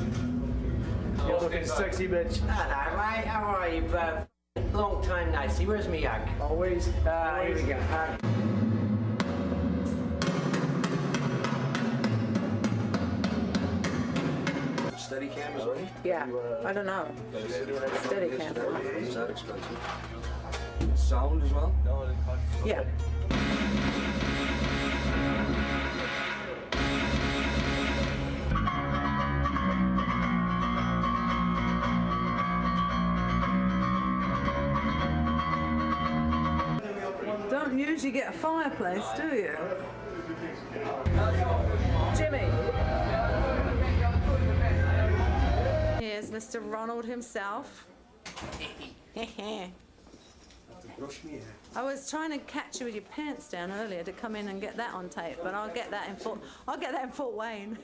You're looking sexy, bitch.
Hello, mate. How are you, bud? Long time no see. Where's me hug?
Always.
Here we go. Hug.
Steady cam as well?
Yeah, I don't know. Steady cam.
Is that expensive? Sound as well?
Yeah. Don't usually get a fireplace, do you? Jimmy. Here's Mr. Ronald himself.
have to brush me hair.
I was trying to catch you with your pants down earlier to come in and get that on tape, but I'll get that in Fort Wayne.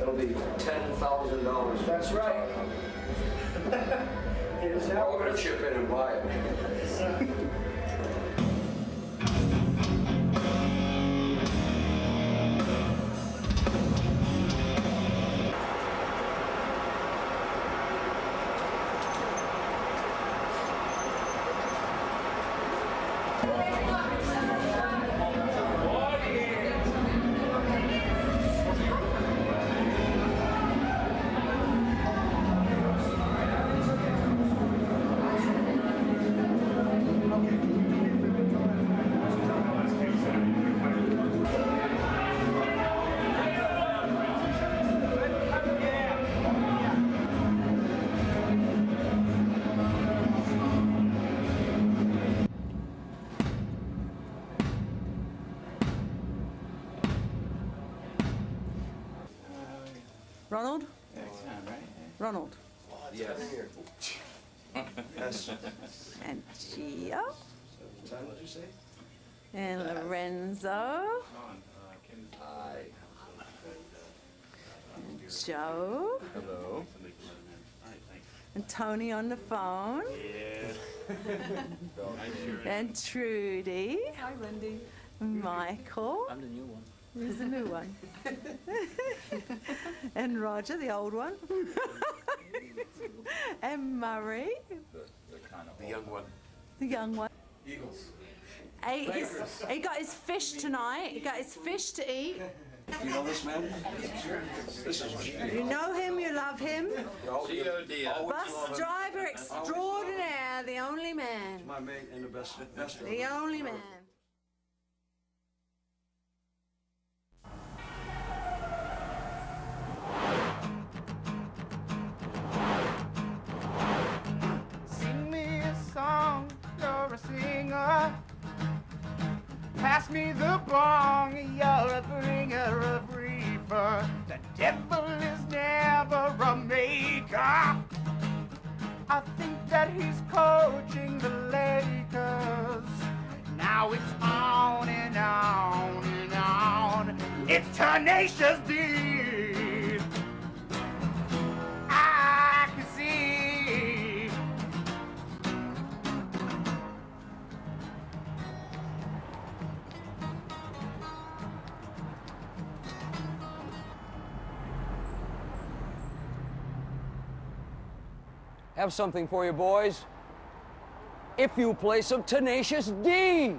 It'll be $10,000.
That's right. It is
We're all gonna chip in and buy it.
Ronald? Ronald.
Yes. Yes.
And Gio.
What did you say?
And Lorenzo.
Hi.
And Joe.
Hello.
And Tony on the phone. And Trudy.
Hi, Lindy.
Michael.
I'm the new one.
Who's the new one? And Roger, the old one. And Murray,
The young one.
the young one.
Eagles.
He got his fish tonight. He got his fish to eat.
You know this man? This is
You know him, you love him.
Dio.
Bus driver extraordinaire, the only man.
My mate and the best of
The only man.
Sing me a song, you're a singer. Pass me the bong, you're a bringer of reefer. The devil is never a maker. I think that he's coaching the Lakers. Now it's on and on and on. It's Tenacious D. I can see.
Have something for you, boys. If you play some Tenacious D.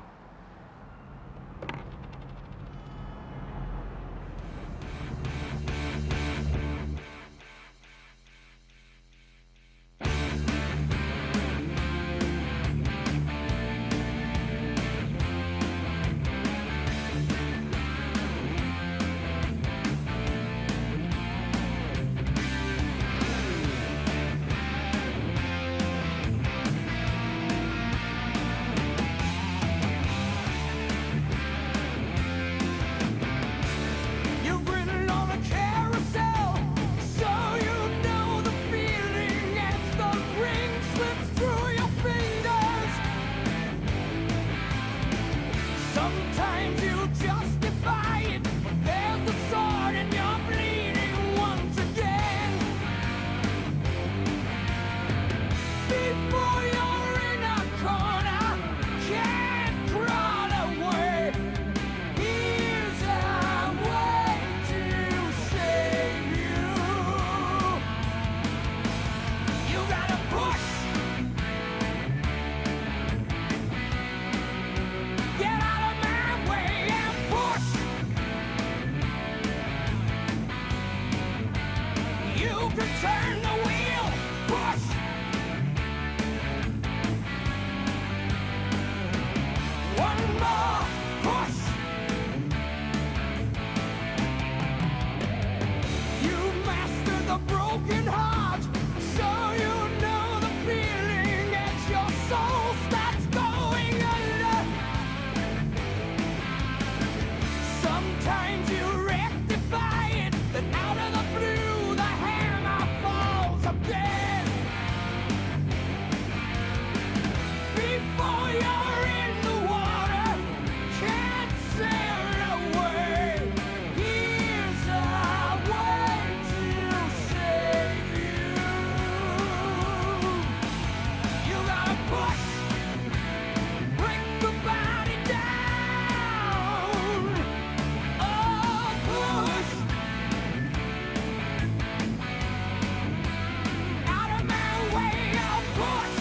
push.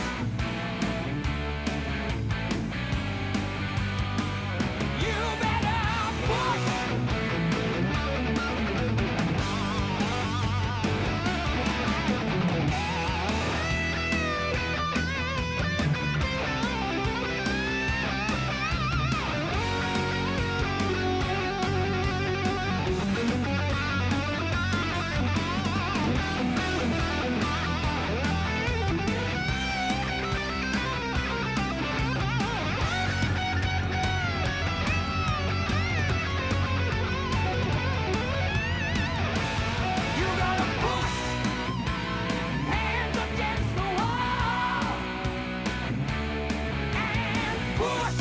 You better push. You gotta push. Hands against the wall. And push.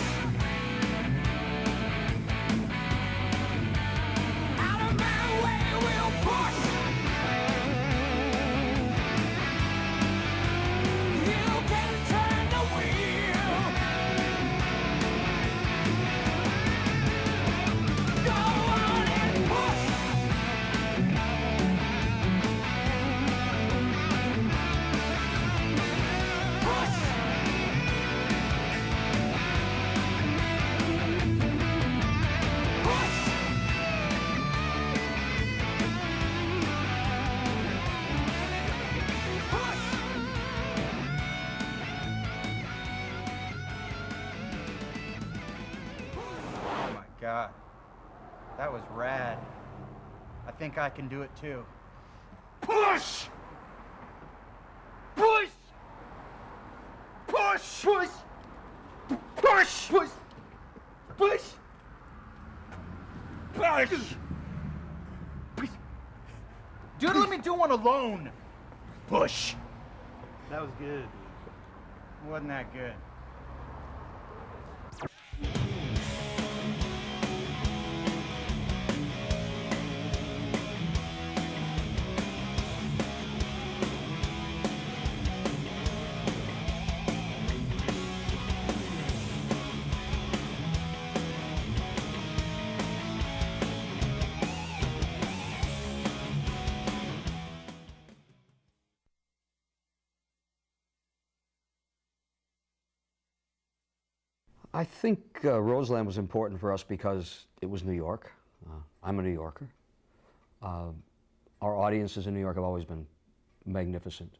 Out of my way, we'll push. You can turn the wheel. Go on and push. Push. Push. Push.
Oh my God. That was rad. I think I can do it too. Push! Push! Push! Push! Push! Push! Push! Push! Push! Dude, let me do one alone. Push!
That was good.
Wasn't that good?
I think Roseland was important for us because it was New York. I'm a New Yorker. Our audiences in New York have always been magnificent.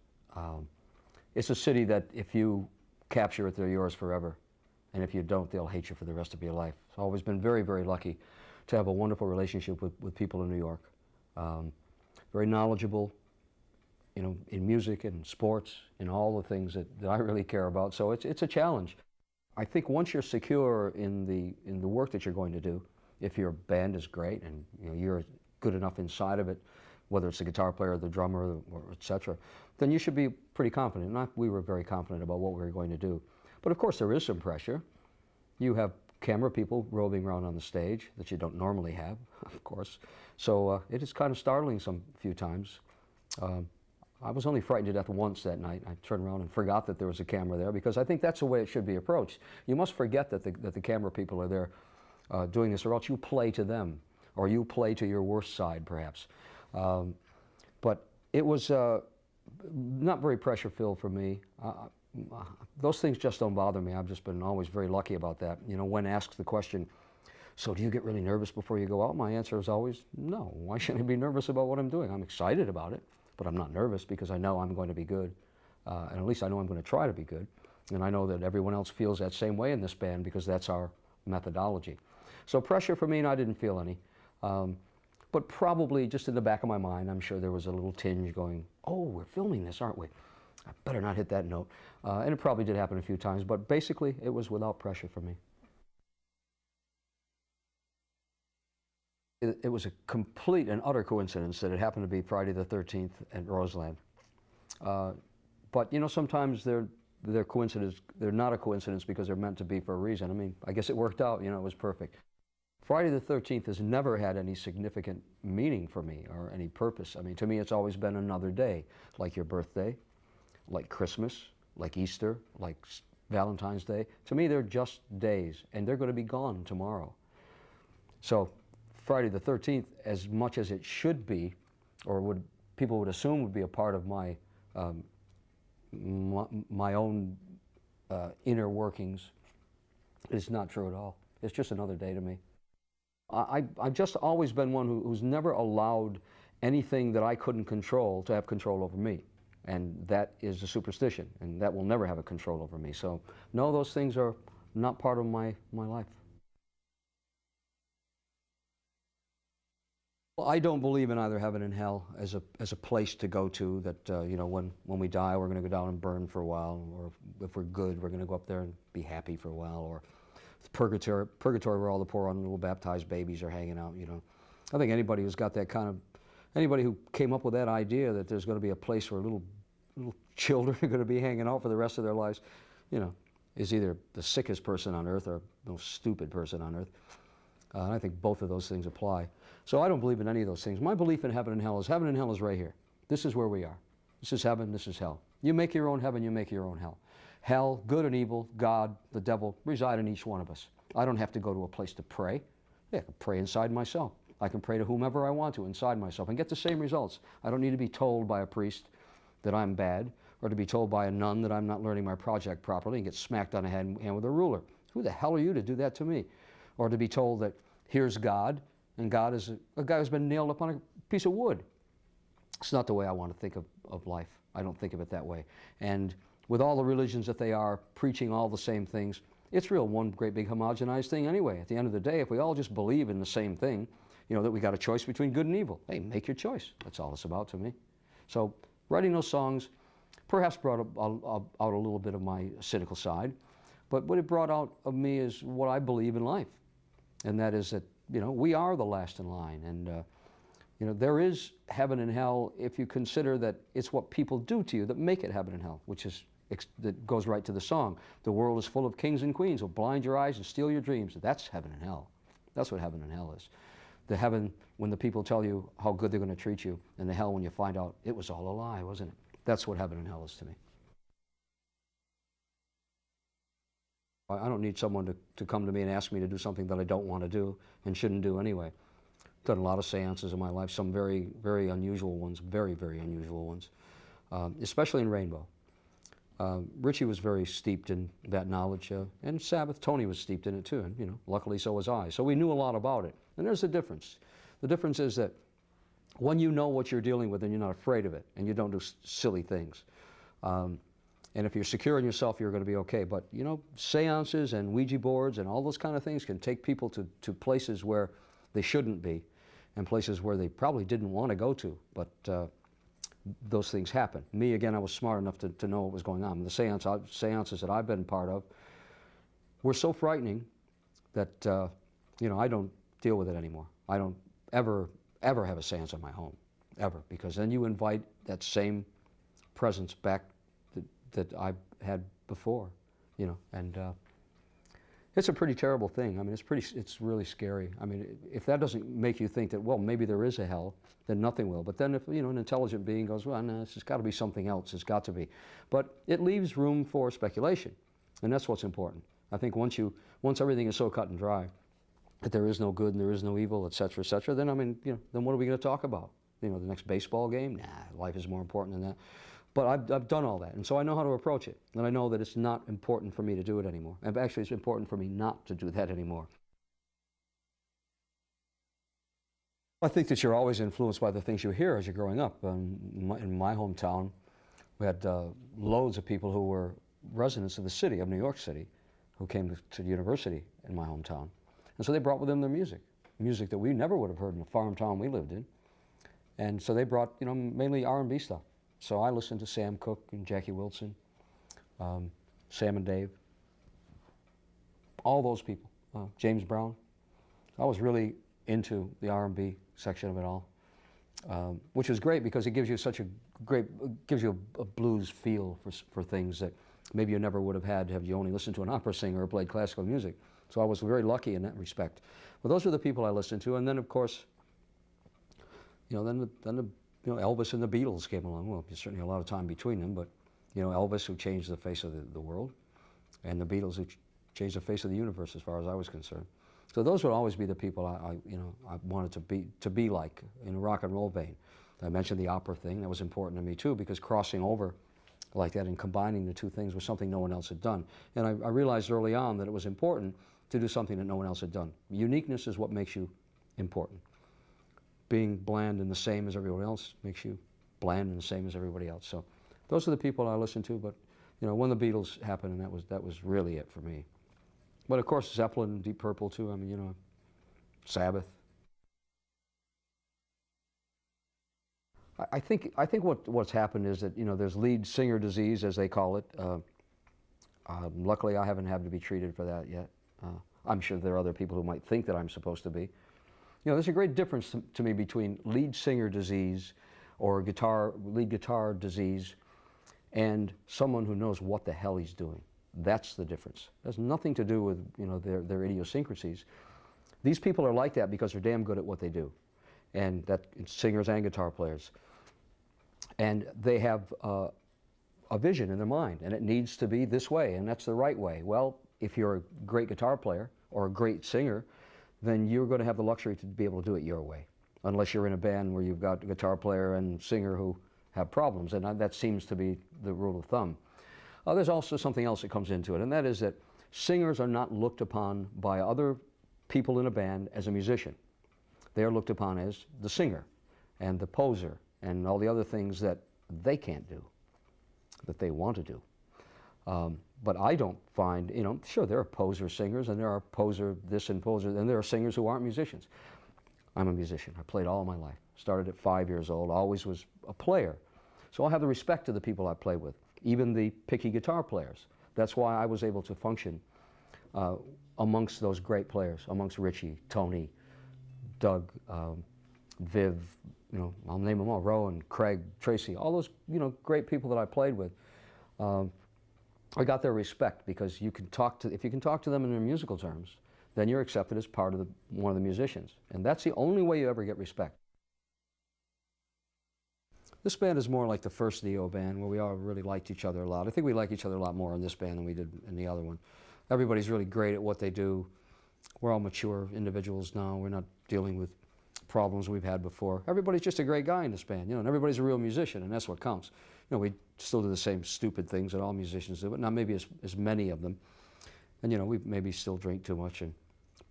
It's a city that if you capture it, they're yours forever. And if you don't, they'll hate you for the rest of your life. So I've always been very, very lucky to have a wonderful relationship with people in New York. Very knowledgeable, you know, in music and sports and all the things that I really care about. So it's a challenge. I think once you're secure in the work that you're going to do, if your band is great and you know, you're good enough inside of it, whether it's the guitar player, the drummer, or et cetera, then you should be pretty confident. And we were very confident about what we were going to do. But of course there is some pressure. You have camera people roving around on the stage that you don't normally have, of course. So it is kind of startling few times. I was only frightened to death once that night. I turned around and forgot that there was a camera there because I think that's the way it should be approached. You must forget that the camera people are there doing this, or else you play to them, or you play to your worst side, perhaps. But it was not very pressure-filled for me. Those things just don't bother me. I've just been always very lucky about that. You know, when asked the question, so do you get really nervous before you go out? My answer is always, no. Why shouldn't I be nervous about what I'm doing? I'm excited about it. But I'm not nervous because I know I'm going to be good. And at least I know I'm going to try to be good. And I know that everyone else feels that same way in this band because that's our methodology. So pressure for me, I didn't feel any. But probably just in the back of my mind, I'm sure there was a little tinge going, oh, we're filming this, aren't we? I better not hit that note. And it probably did happen a few times, but basically it was without pressure for me. It was a complete and utter coincidence that it happened to be Friday the 13th at Roseland. But you know, sometimes they're coincidence. They're not a coincidence because they're meant to be for a reason. I mean, I guess it worked out. You know, it was perfect. Friday the 13th has never had any significant meaning for me or any purpose. I mean, to me, it's always been another day, like your birthday, like Christmas, like Easter, like Valentine's Day. To me, they're just days, and they're going to be gone tomorrow. So Friday the 13th, as much as it should be, or people would assume would be a part of my my own inner workings, it's not true at all. It's just another day to me. I've just always been one who's never allowed anything that I couldn't control to have control over me. And that is a superstition, and that will never have a control over me. So, no, those things are not part of my life. Well, I don't believe in either heaven and hell as a place to go to, that you know, when we die we're going to go down and burn for a while, or if we're good we're going to go up there and be happy for a while, or purgatory where all the poor little baptized babies are hanging out, you know. I think anybody who's got that kind of, anybody who came up with that idea that there's going to be a place where little children are going to be hanging out for the rest of their lives, you know, is either the sickest person on earth or the most stupid person on earth. And I think both of those things apply. So I don't believe in any of those things. My belief in heaven and hell is right here. This is where we are. This is heaven, this is hell. You make your own heaven, you make your own hell. Hell, good and evil, God, the devil, reside in each one of us. I don't have to go to a place to pray. Yeah, I can pray inside myself. I can pray to whomever I want to inside myself and get the same results. I don't need to be told by a priest that I'm bad, or to be told by a nun that I'm not learning my project properly and get smacked on the hand with a ruler. Who the hell are you to do that to me? Or to be told that here's God, and God is a guy who's been nailed up on a piece of wood. It's not the way I want to think of life. I don't think of it that way. And with all the religions that they are, preaching all the same things, it's real one great big homogenized thing anyway. At the end of the day, if we all just believe in the same thing, you know, that we got a choice between good and evil, hey, make your choice. That's all it's about to me. So writing those songs perhaps brought out a little bit of my cynical side, but what it brought out of me is what I believe in life, and that is that, you know, we are the last in line, and you know, there is heaven and hell if you consider that it's what people do to you that make it heaven and hell, which is, that goes right to the song. The world is full of kings and queens who'll blind your eyes and steal your dreams. That's heaven and hell. That's what heaven and hell is. The heaven when the people tell you how good they're going to treat you, and the hell when you find out it was all a lie, wasn't it? That's what heaven and hell is to me. I don't need someone to come to me and ask me to do something that I don't want to do and shouldn't do anyway. I've done a lot of seances in my life, some very, very unusual ones, very, very unusual ones, especially in Rainbow. Richie was very steeped in that knowledge, and Sabbath, Tony was steeped in it too, and you know, luckily so was I. So we knew a lot about it, and there's a difference. The difference is that when you know what you're dealing with and you're not afraid of it, and you don't do silly things, and if you're secure in yourself, you're going to be okay. But you know, seances and Ouija boards and all those kind of things can take people to places where they shouldn't be, and places where they probably didn't want to go to, but those things happen. Me, again, I was smart enough to know what was going on. The seances that I've been part of were so frightening that, you know, I don't deal with it anymore. I don't ever have a seance in my home, ever, because then you invite that same presence back that I've had before, you know, and it's a pretty terrible thing. I mean, it's really scary. I mean, if that doesn't make you think that, well, maybe there is a hell, then nothing will. But then if, you know, an intelligent being goes, well, no, it's got to be something else. It's got to be. But it leaves room for speculation, and that's what's important. I think once everything is so cut and dry that there is no good and there is no evil, et cetera, then, I mean, you know, then what are we going to talk about? You know, the next baseball game? Nah, life is more important than that. But I've done all that, and so I know how to approach it, and I know that it's not important for me to do it anymore. And actually, it's important for me not to do that anymore. I think that you're always influenced by the things you hear as you're growing up. In my hometown, we had loads of people who were residents of the city, of New York City, who came to the university in my hometown. And so they brought with them their music that we never would have heard in the farm town we lived in. And so they brought, you know, mainly R&B stuff. So I listened to Sam Cooke and Jackie Wilson, Sam and Dave, all those people, James Brown. I was really into the R&B section of it all, which was great because it gives you a blues feel for things that maybe you never would have had you only listened to an opera singer or played classical music. So I was very lucky in that respect. But those were the people I listened to, and then of course, you know, then the you know, Elvis and the Beatles came along. Well, there's certainly a lot of time between them, but you know, Elvis, who changed the face of the world, and the Beatles, who changed the face of the universe as far as I was concerned. So those would always be the people I wanted to be like in a rock and roll vein. I mentioned the opera thing. That was important to me too, because crossing over like that, and combining the two things was something no one else had done. And I realized early on that it was important to do something that no one else had done. Uniqueness is what makes you important. Being bland and the same as everyone else makes you bland and the same as everybody else. So those are the people I listen to, but you know, when the Beatles happened, and that was really it for me. But of course, Zeppelin and Deep Purple too. I mean, you know, Sabbath. I think what's happened is that, you know, there's lead singer disease, as they call it. Luckily, I haven't had to be treated for that yet. I'm sure there are other people who might think that I'm supposed to be. You know, there's a great difference to me between lead singer disease or lead guitar disease and someone who knows what the hell he's doing. That's the difference. It has nothing to do with, you know, their idiosyncrasies. These people are like that because they're damn good at what they do, and that singers and guitar players. And they have a vision in their mind, and it needs to be this way, and that's the right way. Well, if you're a great guitar player or a great singer, then you're going to have the luxury to be able to do it your way, unless you're in a band where you've got a guitar player and singer who have problems, and that seems to be the rule of thumb. There's also something else that comes into it, and that is that singers are not looked upon by other people in a band as a musician. They are looked upon as the singer and the poser and all the other things that they can't do, that they want to do. But I don't find, you know, sure, there are poser singers and there are poser this and poser, and there are singers who aren't musicians. I'm a musician. I played all my life. Started at 5 years old, always was a player. So I have the respect of the people I play with, even the picky guitar players. That's why I was able to function amongst those great players, amongst Richie, Tony, Doug, Viv, you know, I'll name them all, Rowan, Craig, Tracy, all those, you know, great people that I played with. I got their respect because you can talk to, if you can talk to them in their musical terms, then you're accepted as part of one of the musicians. And that's the only way you ever get respect. This band is more like the first Dio band, where we all really liked each other a lot. I think we like each other a lot more in this band than we did in the other one. Everybody's really great at what they do. We're all mature individuals now. We're not dealing with problems we've had before. Everybody's just a great guy in this band, you know, and everybody's a real musician, and that's what counts. You know, we still do the same stupid things that all musicians do, but not maybe as many of them. And, you know, we maybe still drink too much and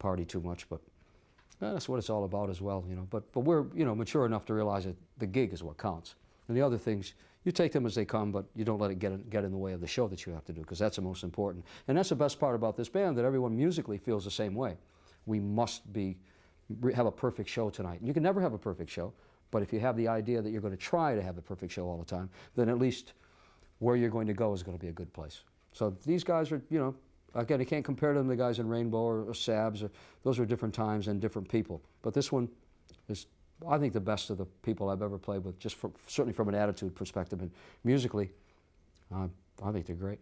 party too much, but that's what it's all about as well, you know. But we're, you know, mature enough to realize that the gig is what counts. And the other things, you take them as they come, but you don't let it get in the way of the show that you have to do, because that's the most important. And that's the best part about this band, that everyone musically feels the same way. We must have a perfect show tonight. You can never have a perfect show, but if you have the idea that you're going to try to have a perfect show all the time, then at least where you're going to go is going to be a good place. So these guys are, you know, again, I can't compare them to the guys in Rainbow or Sabs. Those are different times and different people. But this one is, I think, the best of the people I've ever played with, just certainly from an attitude perspective. And musically, I think they're great.